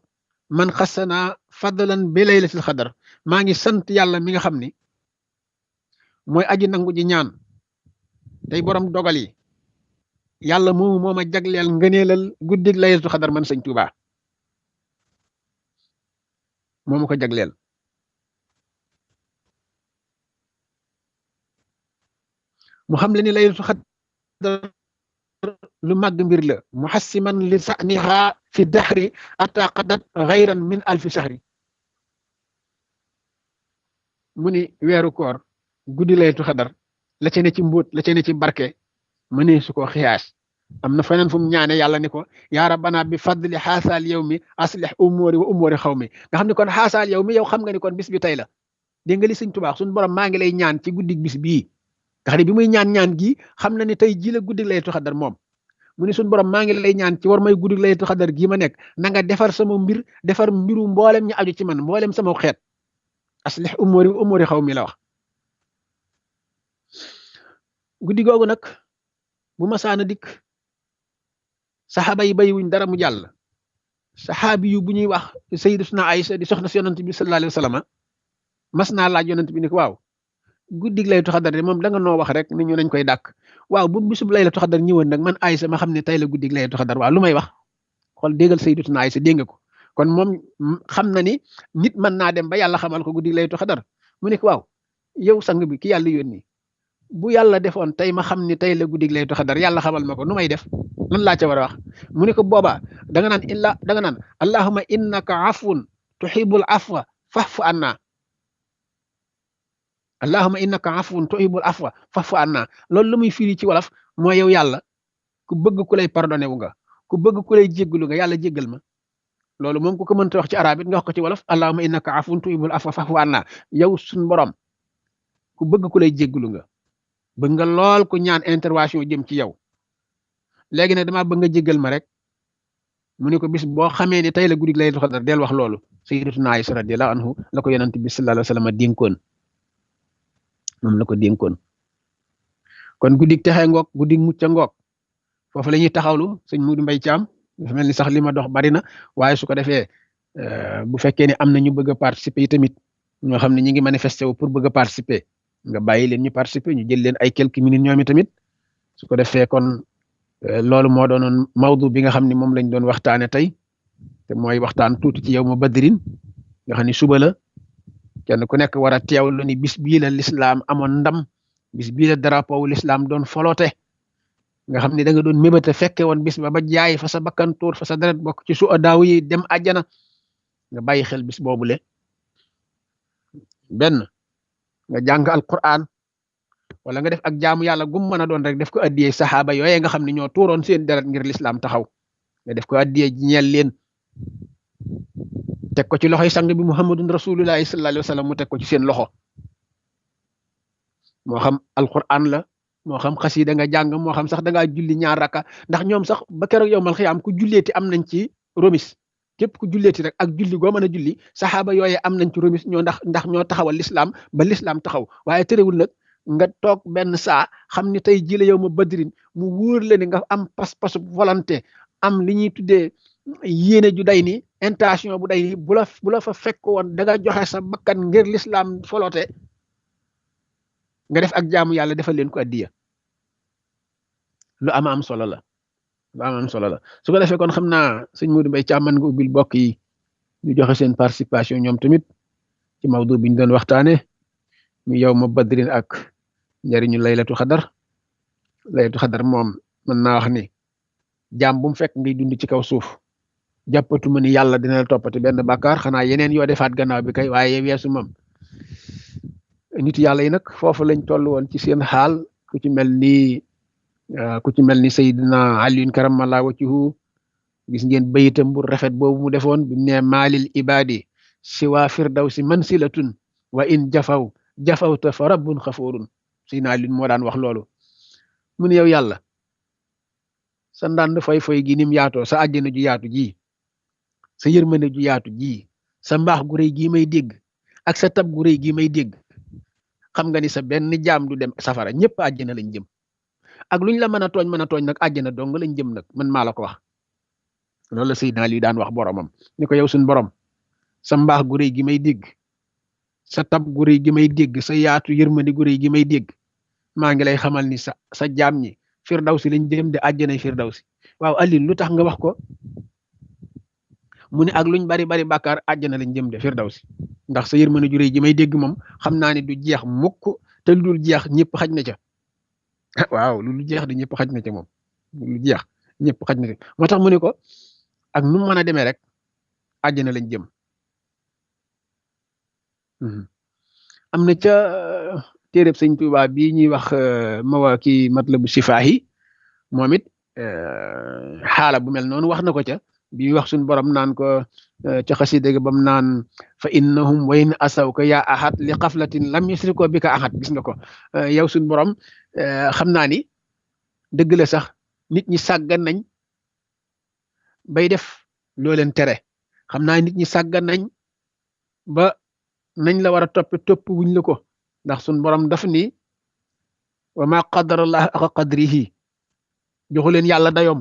man xasana fadlan bi laylatil xadar maa ngi sant yàlla mi nga xam ni mooy aji nangu ji ñaan tey borom dogal yi yàlla moomu moo ma jagleel ngëneelal guddig laylatul xadar man sëñ Tuubaa moo ma ko jagleel. mu xam le ni laylatul xadar lu màgg mbir la muhassiman li sa'niha fi dahri ata qadat ghayran min alfi shahri mu ni weeru koor guddi laylatul xadar la ca ne ci mbóot la ca ne ci barke mënee su ko xiyaas am na feneen fu mu ñaane yàlla ni ko yaa rabbana bi fadli xaasaal yow mi aslih umuri wa umuri xaw mi nga xam ne kon xaasaal yow mi yow xam nga ni kon bis bi tey la dégg nga li sëñ Tuubaa suñu borom maa ngi lay ñaan ci guddi bis bii nga xam ne bi muy ñaan gi xam na ni tey ji la guddi laylatul xadar moom mu ni suñu borom maa ngi lay ñaan ci war may guddi laylatul xadar gii ma nekk na nga defar sama mbir defar mbiru mboolem ñu aju ci man mboolem sama xeet aslih umuri wa umuri xaw mi la wax. guddi googu nag bu masaana dikk saxaaba yi bayiwuñ dara mu jàll saxaabi yu bu ñuy wax sayyidatuna Aysa di soxna si yonent bi sallallahu alayhi wa sallam mas naa laaj yonent bi ni ko waaw guddig laylatul xadar de moom da nga noo wax rek ni ñu nañ koy dàkk waaw bu bisub laylatul xadar ñëwoon nag man Aysa ma xam ne tey la guddig laylatul xadar waaw lu may wax xool déggal sayyidatuna Aysa dégg nga ko kon moom xam na ni nit mën naa dem ba yàlla xamal ko guddig laylatul xadar mu ne ko waaw yow sang bi ki yàlla yónni bu yàlla defoon tey ma xam ni tey la guddig laylatul xadar yàlla xamal ma ko nu may def lan laa ca war a wax mu ne ko boobaa da nga naan allahumma innaka afun tuhibbul afwa fa'fu anna allahumma innaka afun tuhibbul afwa fa'fu anna loolu lu muy firi ci wolof mooy yow yàlla ku bëgg ku lay pardonné wu nga ku bëgg ku lay jéggalu nga yàlla jéggal ma loolu moom ku ko mënta wax ci arab it nga wax ko ci wolof allahumma innaka afun tuhibbul afwa fa'fu anna yow suñ borom ku bëgg ku lay jéggalu nga bëgg nga lool ku ñaan intervention jëm ci yow léegi nag damaa bëgg nga jéggal ma rek mu ne ko bis boo xamee ne tey la guddi laylatul xadar del wax loolu sayyidatuna Aysa radiyallahu anhu la ko yonent bi sallallahu alayhi wa sallam dénkoon moom la ko dénkoon kon guddig texe ngoog guddig mucc ngoog foofu la ñuy taxawlu sëñ Mudu Mbay Caam dafa mel ni sax li ma dox bari na waaye su ko defee bu fekkee ne am na ñu bëgg a participer yi tamit ñoo xam ne ñi ngi manifester wu pour bëgg a participer nga bàyyi leen ñu participer ñu jël leen ay quelques minutes ñoomi tamit su ko defee kon loolu moo doonoon mawdu bi nga xam ne moom lañ doon waxtaane tey te mooy waxtaan tuuti ci yawmu badrin nga xam ne suba la kenn ku nekk war a teewlu ni bis bii la lislaam amoon ndam bis bii la drapeau wu lislaam doon folote nga xam ne da nga doon mébéte fekke woon bis ba jaay fa sa bakkan tuur fa sa deret bokk ci su daaw yi dem àjjana nga bàyyi xel bis boobule benn nga jàng alquran wala nga def ak jaamu yàlla gum mën a doon rek def ko addiyee saxaaba yooye nga xam ne ñoo tuuroon seen deret ngir lislaam taxaw nga def ko addiyee ñeel leen teg ko ci loxoy sang bi muhammadun rasulullahi sallallahu alayhi wa sallam mu teg ko ci seen loxo moo xam alquran la moo xam xasida nga jàng moo xam sax da ngaa julli ñaar raka ndax ñoom sax ba keroog yow mal xiyaam ku julleeti am nañ ci remise képp ku julleeti rek ak julli goo mën a julli saxaaba yooye am nañ ci remise ñoo ndax ñoo taxawal lislaam ba lislaam taxaw waaye terewul nag nga toog benn saa xam ni tey jii la yow ma badrin mu wóor la ni nga am pas-pasu volonté am li ñuy tuddee yéene ju day ni intention bu day ni bu la fa fekk woon da nga joxe sa bakkan ngir lislaam folote nga def ak jaamu yàlla defal leen ko addiya lu am solo la lu am solo la su ko defee kon xam naa sëñ Modou Mbaye Thiam mën nga ubbil bokk yi ñu joxe seen participation ñoom tamit ci mawdu bi ñu doon waxtaane mu yow ma badrin ak njariñu laylatul xadar moom mën naa wax ni jaam bu mu fekk ngay dund ci kaw suuf jàppatuma ni yàlla dina la toppati benn bàkkaar xanaa yeneen yoo defaat gannaaw bi kay waaye weesu moom nit yàlla yi nag foofu lañ toll woon ci seen xaal ku ci mel ni Seydina Aliyun karamallahu wajhuhu gis ngeen bayitam bu rafet boobu mu defoon bi mu ne maalil ibadi siwa firdawsi mansilatun wa in jafawta fa rabbun xafuurun Seydina Ali moo daan wax loolu mu ne yow yàlla sa ndànd foy gi nim yaatoo sa àjjana ju yaatu ji sa yërmande ju yaatu ji sa mbaax gu rëy gii may dégg ak sa tab gu rëy gii may dégg xam nga ni sa benn jaam du dem safara ñëpp àjjana lañ jëm ak luñ la mën a tooñ nag àjjana dong lañ jëm nag man maa la ko wax loolu la Seydina Ali daan wax boromam ni ko yow suñ borom sa mbaax gu rëy gi may dégg sa tab gu rëy gi may dégg sa yaatu yërmande gu rëy gi may dégg maa ngi lay xamal ni sa jaam ñi firdawsi lañ jëm de àjjanay firdawsi waaw Ali lu tax nga wax ko mu ne ak luñ bari bari bàkkaar àjjana lañ jëm de firdawsi ndax sa yërmande ju rëy ji may dégg moom xam naa ne du jeex mukk te lu dul jeex ñëpp xaj na ca waaw lu jeex de ñëpp xaj na ca moom lu jeex ñëpp xaj na ca moo tax mu ne ko ak nu mu mën a demee rek àjjana lañ jëm am na ca téereb sëñ Tuubaa bii ñuy wax mawa ki matlabu sifaahi moom it xaala bu mel noonu wax na ko ca bi wax suñ borom naan ko ca xasida ga bam naan fa innahum wa in asawka yaa ahad li xaflatin lam yusriko bika ahad gis nga ko yow suñ borom xam naa ni dëgg la sax nit ñi sàggan nañ bay def loo leen tere xam naa nit ñi sàggan nañ ba nañ la war a topp wuñ la ko ndax suñ borom daf ni wa ma qadarallah aqa qadrihi joxu leen yàlla dayoom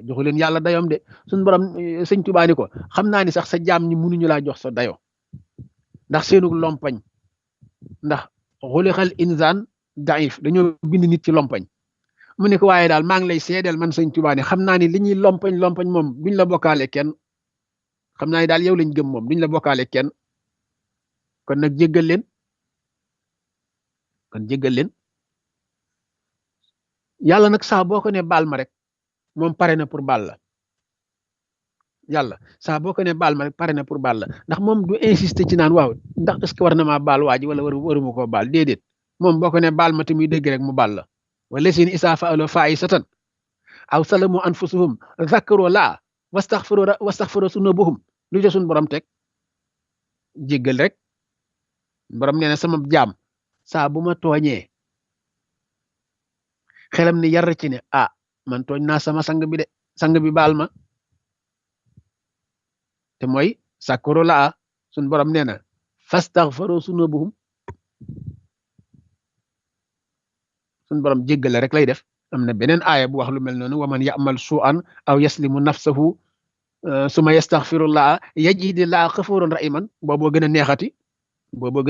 joxu leen yàlla dayoom de suñ borom sëñ Tuubaa ni ko xam naa ni sax sa jaam ñi mënuñu laa jox sa dayo ndax seenug lompañ ndax xuliqal insaan daif dañoo bind nit ci lompañ mu ne ko waaye daal maa ngi lay seedeel man sëñ Tuubaa ni xam naa ni li ñuy lompañ moom duñ la bokkaale kenn xam naa ni daal yow lañ gëm moom duñ la bokkaale kenn kon nag jéggal leen yàlla nag saa boo ko ne baal ma rek moom pare na pour baal la yàlla saa boo ko ne baal ma rek pare na pour baal la ndax moom du insister ci naan waaw ndax est-ce que war na maa baal waa ji wala waruma koo baal déedéet moom boo ko ne baal ma te muy dégg rek mu baal la wala seen isaa fa'alu faa'isatan aw salamu anfusuhum zakkaru laa wastaghfaru sunubuhum lu ca suñ borom teg jéggal rek borom nee na sama jaam saa bu ma tooñee xelam ni yar ci ne man tooñ naa sama sang bi baal ma te mooy sakkoro laa suñ borom nee na fastaghfaru sunubuhum suñ borom jéggale rek lay def am na beneen aaya bu wax lu mel noonu wa man ya'mal su'an aw yaslimu nafsahu suma yastaghfirullah yajidillah ghafuran rahiman booboo gën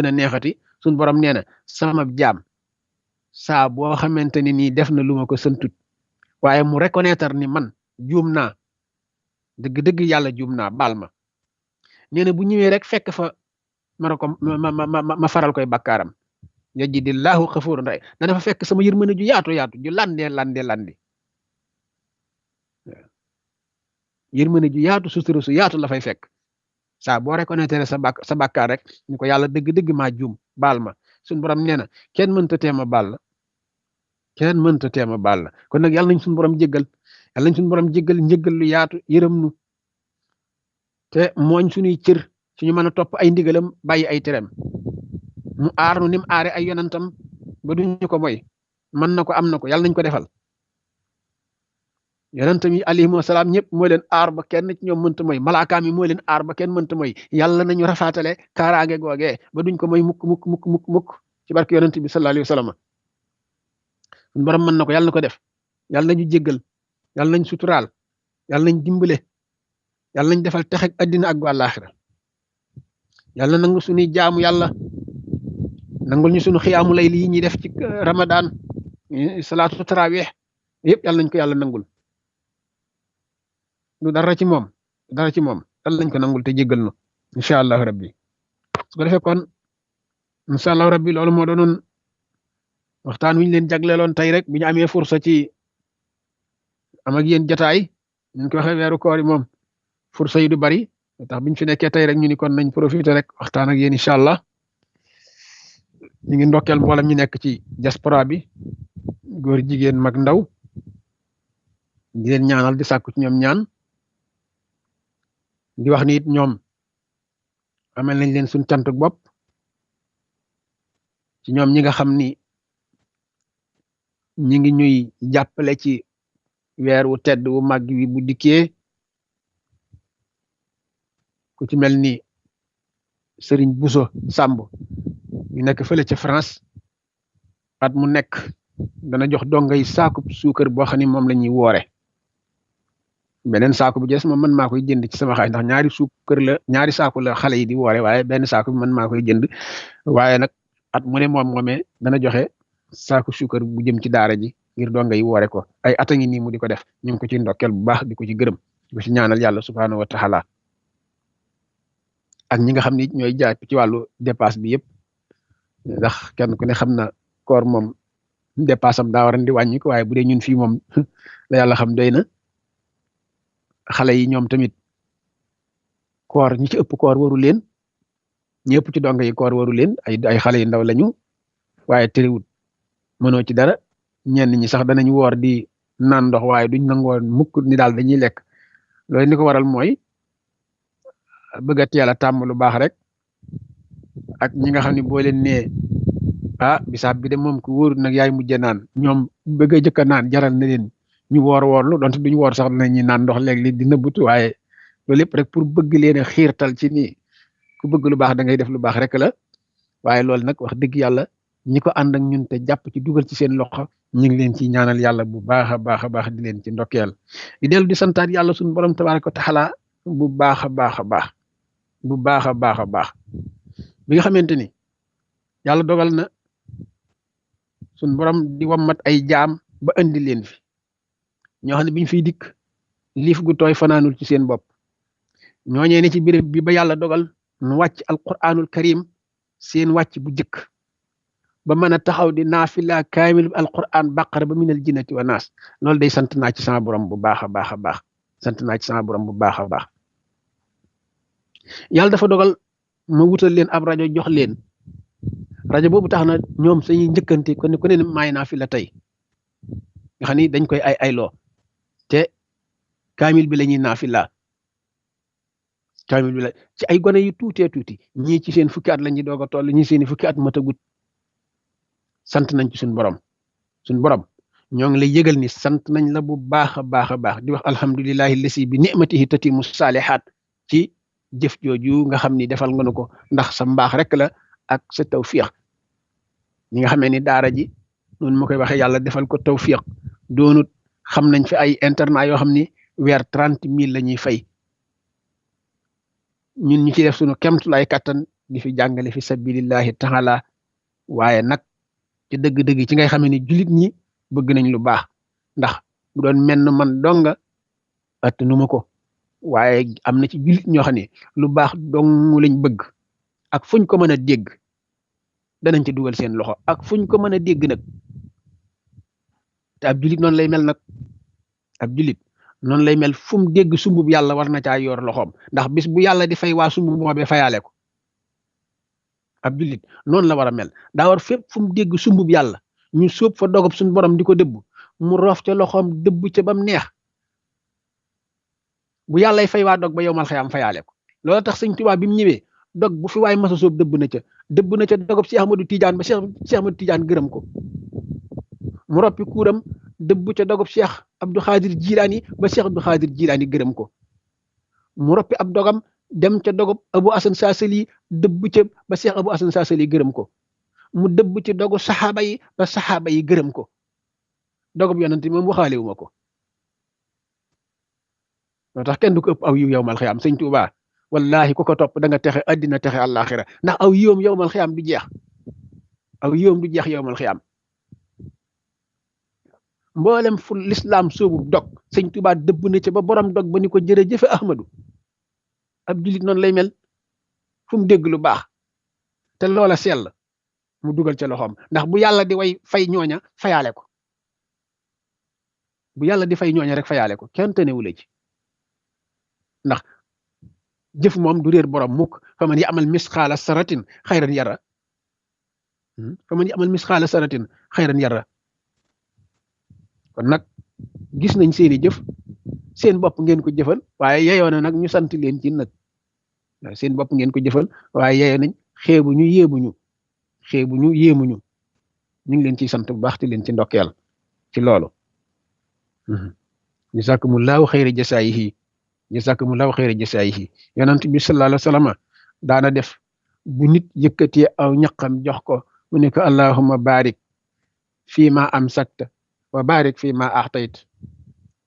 a neexati suñ borom nee na sama jaam saa boo xamante ni nii def na lu ma ko santut waaye mu reconnaître ni man juum naa dëgg-dëgg yàlla juum naa baal ma nee na bu ñëwee rek fekk fa ma faral koy bakkaaram yajidillahu ghafuran rahim dana fa fekk sama yërmande ju yaatu ju lande yërmande ju yaatu sutura su yaatu la fay fekk saa boo reconnaître sa bàkkaar rek ñu ko yàlla dëgg-dëgg maa juum baal ma suñ borom nee na kenn mënta teema baal la kon nag yàlla nañ suñu borom jéggal njéggal lu yaatu yërëm nu te mooñ suñuy cër suñu mën a topp ay ndigalam bàyyi ay tereem mu aar nu nim aare ay yonantam ba duñu ko moy mën na ko am na ko yàlla nañ ko defal yonentam yi alayhimu salaam ñëpp moo leen aar ba kenn ci ñoom mënta moy malaakaam yi moo leen aar ba kenn mënta moy yàlla nañu rafaatale kaaraange googee ba duñ ko moy mukk ci barke yonent bi sallallahu alayhi wa sallam suñu borom mën na ko yàlla na ko def yàlla nañu jéggal yàlla nañ suturaal yàlla nañ dimbale yàlla nañ defal texeg addina ak àllaaxira yàlla nangu suñuy jaamu yàlla nangul ñu suñu xiyaamu layli yi ñuy def ci ramadan salaatu tarawih yëpp yàlla nañ ko yàlla nangul du dara ci moom yàlla nañ ko nangul te jéggal nu incha allahu rabbi su ko defee kon incha allahu rabbi loolu moo doonoon waxtaan wi ñu leen jagleeloon tey rek bu ñu amee fursa ci am ak yéen jotaay ñu ko waxee weeru koor yi moom fursa yi du bari tax biñ fi nekkee tey rek ñu ni kon nañ profité rek waxtaan ak yéen incha allah ñu ngi ndokkeel mboolem ñu nekk ci diaspora bi góor jigéen mag ndaw di leen ñaanal di sàkku ci ñoom ñaan di wax ni it ñoom amel nañ leen suñ cantuk bopp ci ñoom ñi nga xam ni ñi ngi ñuy jàppale ci weer wu tedd wu màgg wi bu dikkee ku ci mel ni sëriñ Buso Sàmb ñu nekk fële ca France at mu nekk dana jox dongay saakub suukar boo xam ni moom la ñuy woore beneen saako bu jees moom man maa koy jënd ci sama xaalis ndax ñaari suukar la ñaari saako la xale yi di woore waaye benn saako bi man maa koy jënd waaye nag at mu ne moomee dana joxe saako suukar bu jëm ci daara ji ngir donga yi woore ko ay at a ngi nii mu di ko def ñu ngi ko ci ndokkeel bu baax di ko ci gërëm di ko ci ñaanal yàlla subhaanahu wa taala ak ñi nga xam ni ñooy jaay ci wàllu dépasse bi yëpp ndax kenn ku ne xam na koor moom dépasse am daa war di wàññi ko waaye bu dee ñun fii moom la yàlla xam doy na xale yi ñoom tamit koor ñi ci ëpp koor waru leen ñëpp ci donga yi koor waru leen ay xale yu ndaw lañu waaye terewut mënoo ci dara ñenn ñi sax danañ woor di naan ndox waaye duñ nangoo mukk ni daal dañuy lekk loolu ni ko waral mooy bëgg a teel a tàmm lu baax rek ak ñi nga xam ne boo leen nee bisaab bi de moom ku wóorut nag yaay mujjee naan ñoom bëgg a jëkk a naan jaral na leen ñu woorlu donte duñ woor sax dinañuy naan ndox léeg-léeg di nëbbutu waaye loolu lépp rek pour bëgg leen a xiirtal ci ni ku bëgg lu baax da ngay def lu baax rek la waaye loolu nag wax dëgg yàlla ñi ko ànd ak ñun te jàpp ci dugal ci seen loxo ñu ngi leen ci ñaanal yàlla bu baax a baax a baax di leen ci ndokkeel di dellu di santaat yàlla suñu borom tabaaraka wa taala bu baax a baax a baax bu baax a baax a baax bi nga xamante ni yàlla dogal na suñu borom di wammat ay jaam ba andi leen fi ñoo xam ne biñ fiy dikk liif gu tooy fanaanul ci seen bopp ñooñee ne ci béréb bi ba yàlla dogal nu wàcc alquranul karim seen wàcc bu jëkk ba mën a taxaw di naafila kaamil alquran baqara ba minal jinnati wa naas loolu day sant naa ci sama borom bu baax a baax a baax sant naa ci sama borom bu baax a baax yàlla dafa dogal ma wutal leen ab rajo jox leen rajo boobu tax na ñoom sañuy njëkkante ku ne maay naafila tey nga xam ni dañ koy ay loo te kaamil bi la ñuy naafila kaamil bi la ci ay gone yu tuutee tuuti ñii ci seen fukki at la ñuy doog a toll ñii seeni fukki at matagut sant nañ ci suñu borom ñoo ngi lay yëgal ni sant nañ la bu baax a baax a baax di wax alhamdulillahi lasi bi ni'matihi tatimu saalihaat ci jëf jooju nga xam ni defal nga nu ko ndax sa mbaax rek la ak sa tawfiq ñi nga xamee ni daara ji noonu ma koy waxee yàlla defal ko tawfiq doonut xam nañ fi ay internat yoo xam ni weer 30,000 la ñuy fay ñun ñu ci def suñu kemtulaay kattan di fi jàngale fi sabilillahi taala waaye nag ci dëgg-dëgg ci ngay xamee ni jullit ñi bëgg nañ lu baax ndax bu doon menn man donga attanuma ko waaye am na ci jullit ñoo xam ne lu baax dong lañ bëgg ak fuñ ko mën a dégg danañ ci dugal seen loxo ak fuñ ko mën a dégg nag te ab jullit noonu lay mel nag ab jullit noonu lay mel fu mu dégg sumbub yàlla war na caa yor loxoom ndax bis bu yàlla di fay waa sumbub boobee fayaale ko ab jullit noonu la war a mel daa war fépp fu mu dégg sumbub yàlla ñu sóob fa dogob suñu borom di ko dëbb mu roof ca loxoom dëbb ca bam neex bu yàllay fay waa dog ba yow mal xëyam fayaale ko loolu tax sëñ Tuubaa bi mu ñëwee dog bu fi waay masa sóob dëbb na ca dogub Cheikh Ahmadou Tidiane ba Cheikh Ahmadou Tidiane gërëm ko mu roppi kuuram dëbb ca dogub Cheikh Abdou Khadir Jilaani ba Cheikh Abdou Khadir Jilaani gërëm ko mu roppi ab dogam dem ca dogub Abu Asan Saasali dëbb ca ba Cheikh Abu Asan Saasali gërëm ko mu dëbb ci dogu saxaaba yi ba saxaaba yi gërëm ko dogub yonent moom waxaale wu ma ko moo tax kenn du ko ëpp aw yiw yowmal xiyaam sëñ Tuubaa wallahi ku ko topp da nga texe addina texe àllaaxira ndax aw yiwam yowmal xiyaam du jeex yowmal xiyaam mboolem fu lislaam soobu dog sëñ Tuubaa dëbb na ca ba borom dog ba ni ko jërëjëfe Ahmadu ab jullit noonu lay mel fu mu dégg lu baax te loola sell mu dugal ca loxoom ndax bu yàlla di way fay ñooña fayaale ko bu yàlla di fay ñooña rek fayaale ko kenn tënewule ci ndax jëf moom du réer borom mukk fa man ya'mal misqaala saratin xayran yara kon nag gis nañ seeni jëf seen bopp ngeen ko jëfal waaye yeyoo na nag ñu sant leen ci nag seen bopp ngeen ko jëfal waaye yeyoo nañ xeebuñu yéebuñu xeebuñu yéemuñu ñu ngi leen ciy sant bu baax te leen ci ndokkeel ci loolu. jazakumullahu xayra jasaayihi jazakumullahu xayra jasaayihi yonent bi sallallahu alayhi wa sallam daana def bu nit yëkkatee aw ñaqam jox ko mu ne ko allahumma barik fii ma amsakta wa barik fii ma axtayt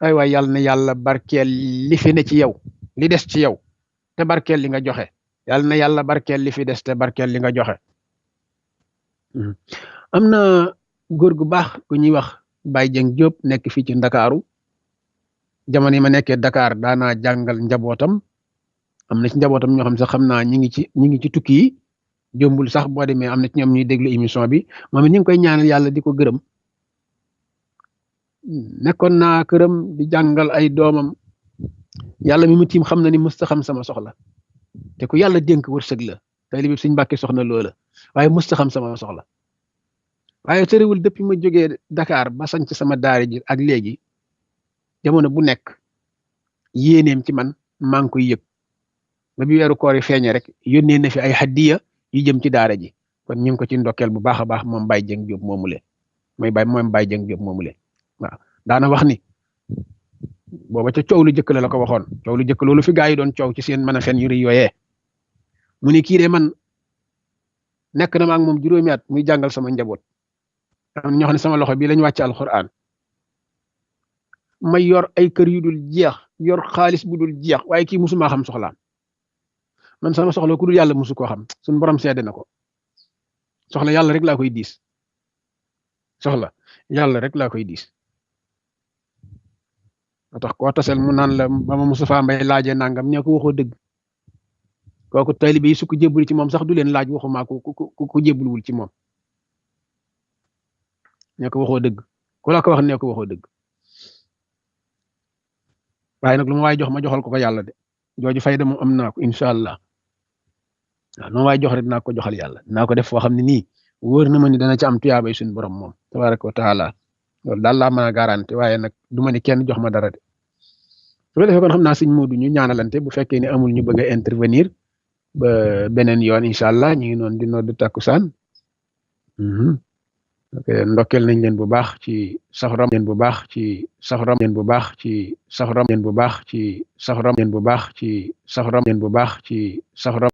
ay waay yàlla na yàlla barkeel li fi ne ci yow li des ci yow te barkeel li nga joxe yàlla na yàlla barkeel li fi des te barkeel li nga joxe. am na góor gu baax ku ñuy wax Baye Dieng Diop nekk fii ci Ndakaaru jamono yi ma nekkee Dakar daanaa jàngal njabootam am na ci njabootam ñoo xam sax xam naa ñi ngi ci tukki yi jombul sax boo demee am na ci ñoom ñuy déglu émission bi moom it ñu ngi koy ñaanal yàlla di ko gërëm. nekkoon naa këram di jàngal ay doomam yàlla mi mu tiim xam na ni musta xam sama soxla te ku yàlla dénk wërsëg la taalibe bi Sëñ Mbàkke soxna loola waaye musta xam sama soxla waaye tëriwul depuis ma jógee Dakar ba sanc sama daara ji ak léegi jamono bu nekk yéeneem ci man maa ngi koy yëg ba bi weeru koor yi feeñe rek yónnee na fi ay hadiya yu jëm ci daara ji kon ñu ngi ko ci ndokkeel bu baax a baax moom Baye Dieng Diop moomule moom Baye Dieng Diop moomule waaw daana wax ni booba ca coow lu jëkk la ko waxoon coow lu jëkk loolu fi gaa yi doon coow ci seen mën a fen yu rëy yooyee mu ni kii de man nekk na ma ak moom juróomi at muy jàngal sama njaboot am ñoo xam ne sama loxo bii lañ wàcc alxuraan may yor ay kër yu dul jeex yor xaalis bu dul jeex waaye kii musuma xam soxlaam man sama soxla ku dul yàlla musu koo xam suñu borom seede na ko soxla yàlla rek laa koy diis soxla yàlla rek laa koy diis moo tax koo tasel mu naan la ba ma Moustapha Mbaye laajee nangam ñoo ko waxoo dëgg kooku taalibe yi su ko jébbul ci moom sax du leen laaj waxuma ku jébbulwul ci moom ñoo ko waxoo dëgg ku la ko wax ñoo ko waxoo dëgg waaye nag lu ma waay jox ma joxal ko yàlla de jooju fayda moom am naa ko incha allah waaw lu ma waay jox rek dinaa ko joxal yàlla dinaa ko def foo xam ne nii wóor na ma ni dana ci am tuyaabay suñu borom moom tabaraka wa taala loolu daal laa mën a garanti waaye nag du ma ni kenn jox ma dara de su ko defee kon xam naa sëñ Modou ñu ñaanalante bu fekkee ne amul ñu bëgg a intervenir ba beneen yoon incha allah ñu ngi noonu di noddu takkusaan ok ndokkeel nañ leen bu baax ci saxuram leen bu baax ci saxuram leen bu baax ci saxuram leen bu baax ci saxuram leen bu baax ci saxuram leen bu baax ci saxuram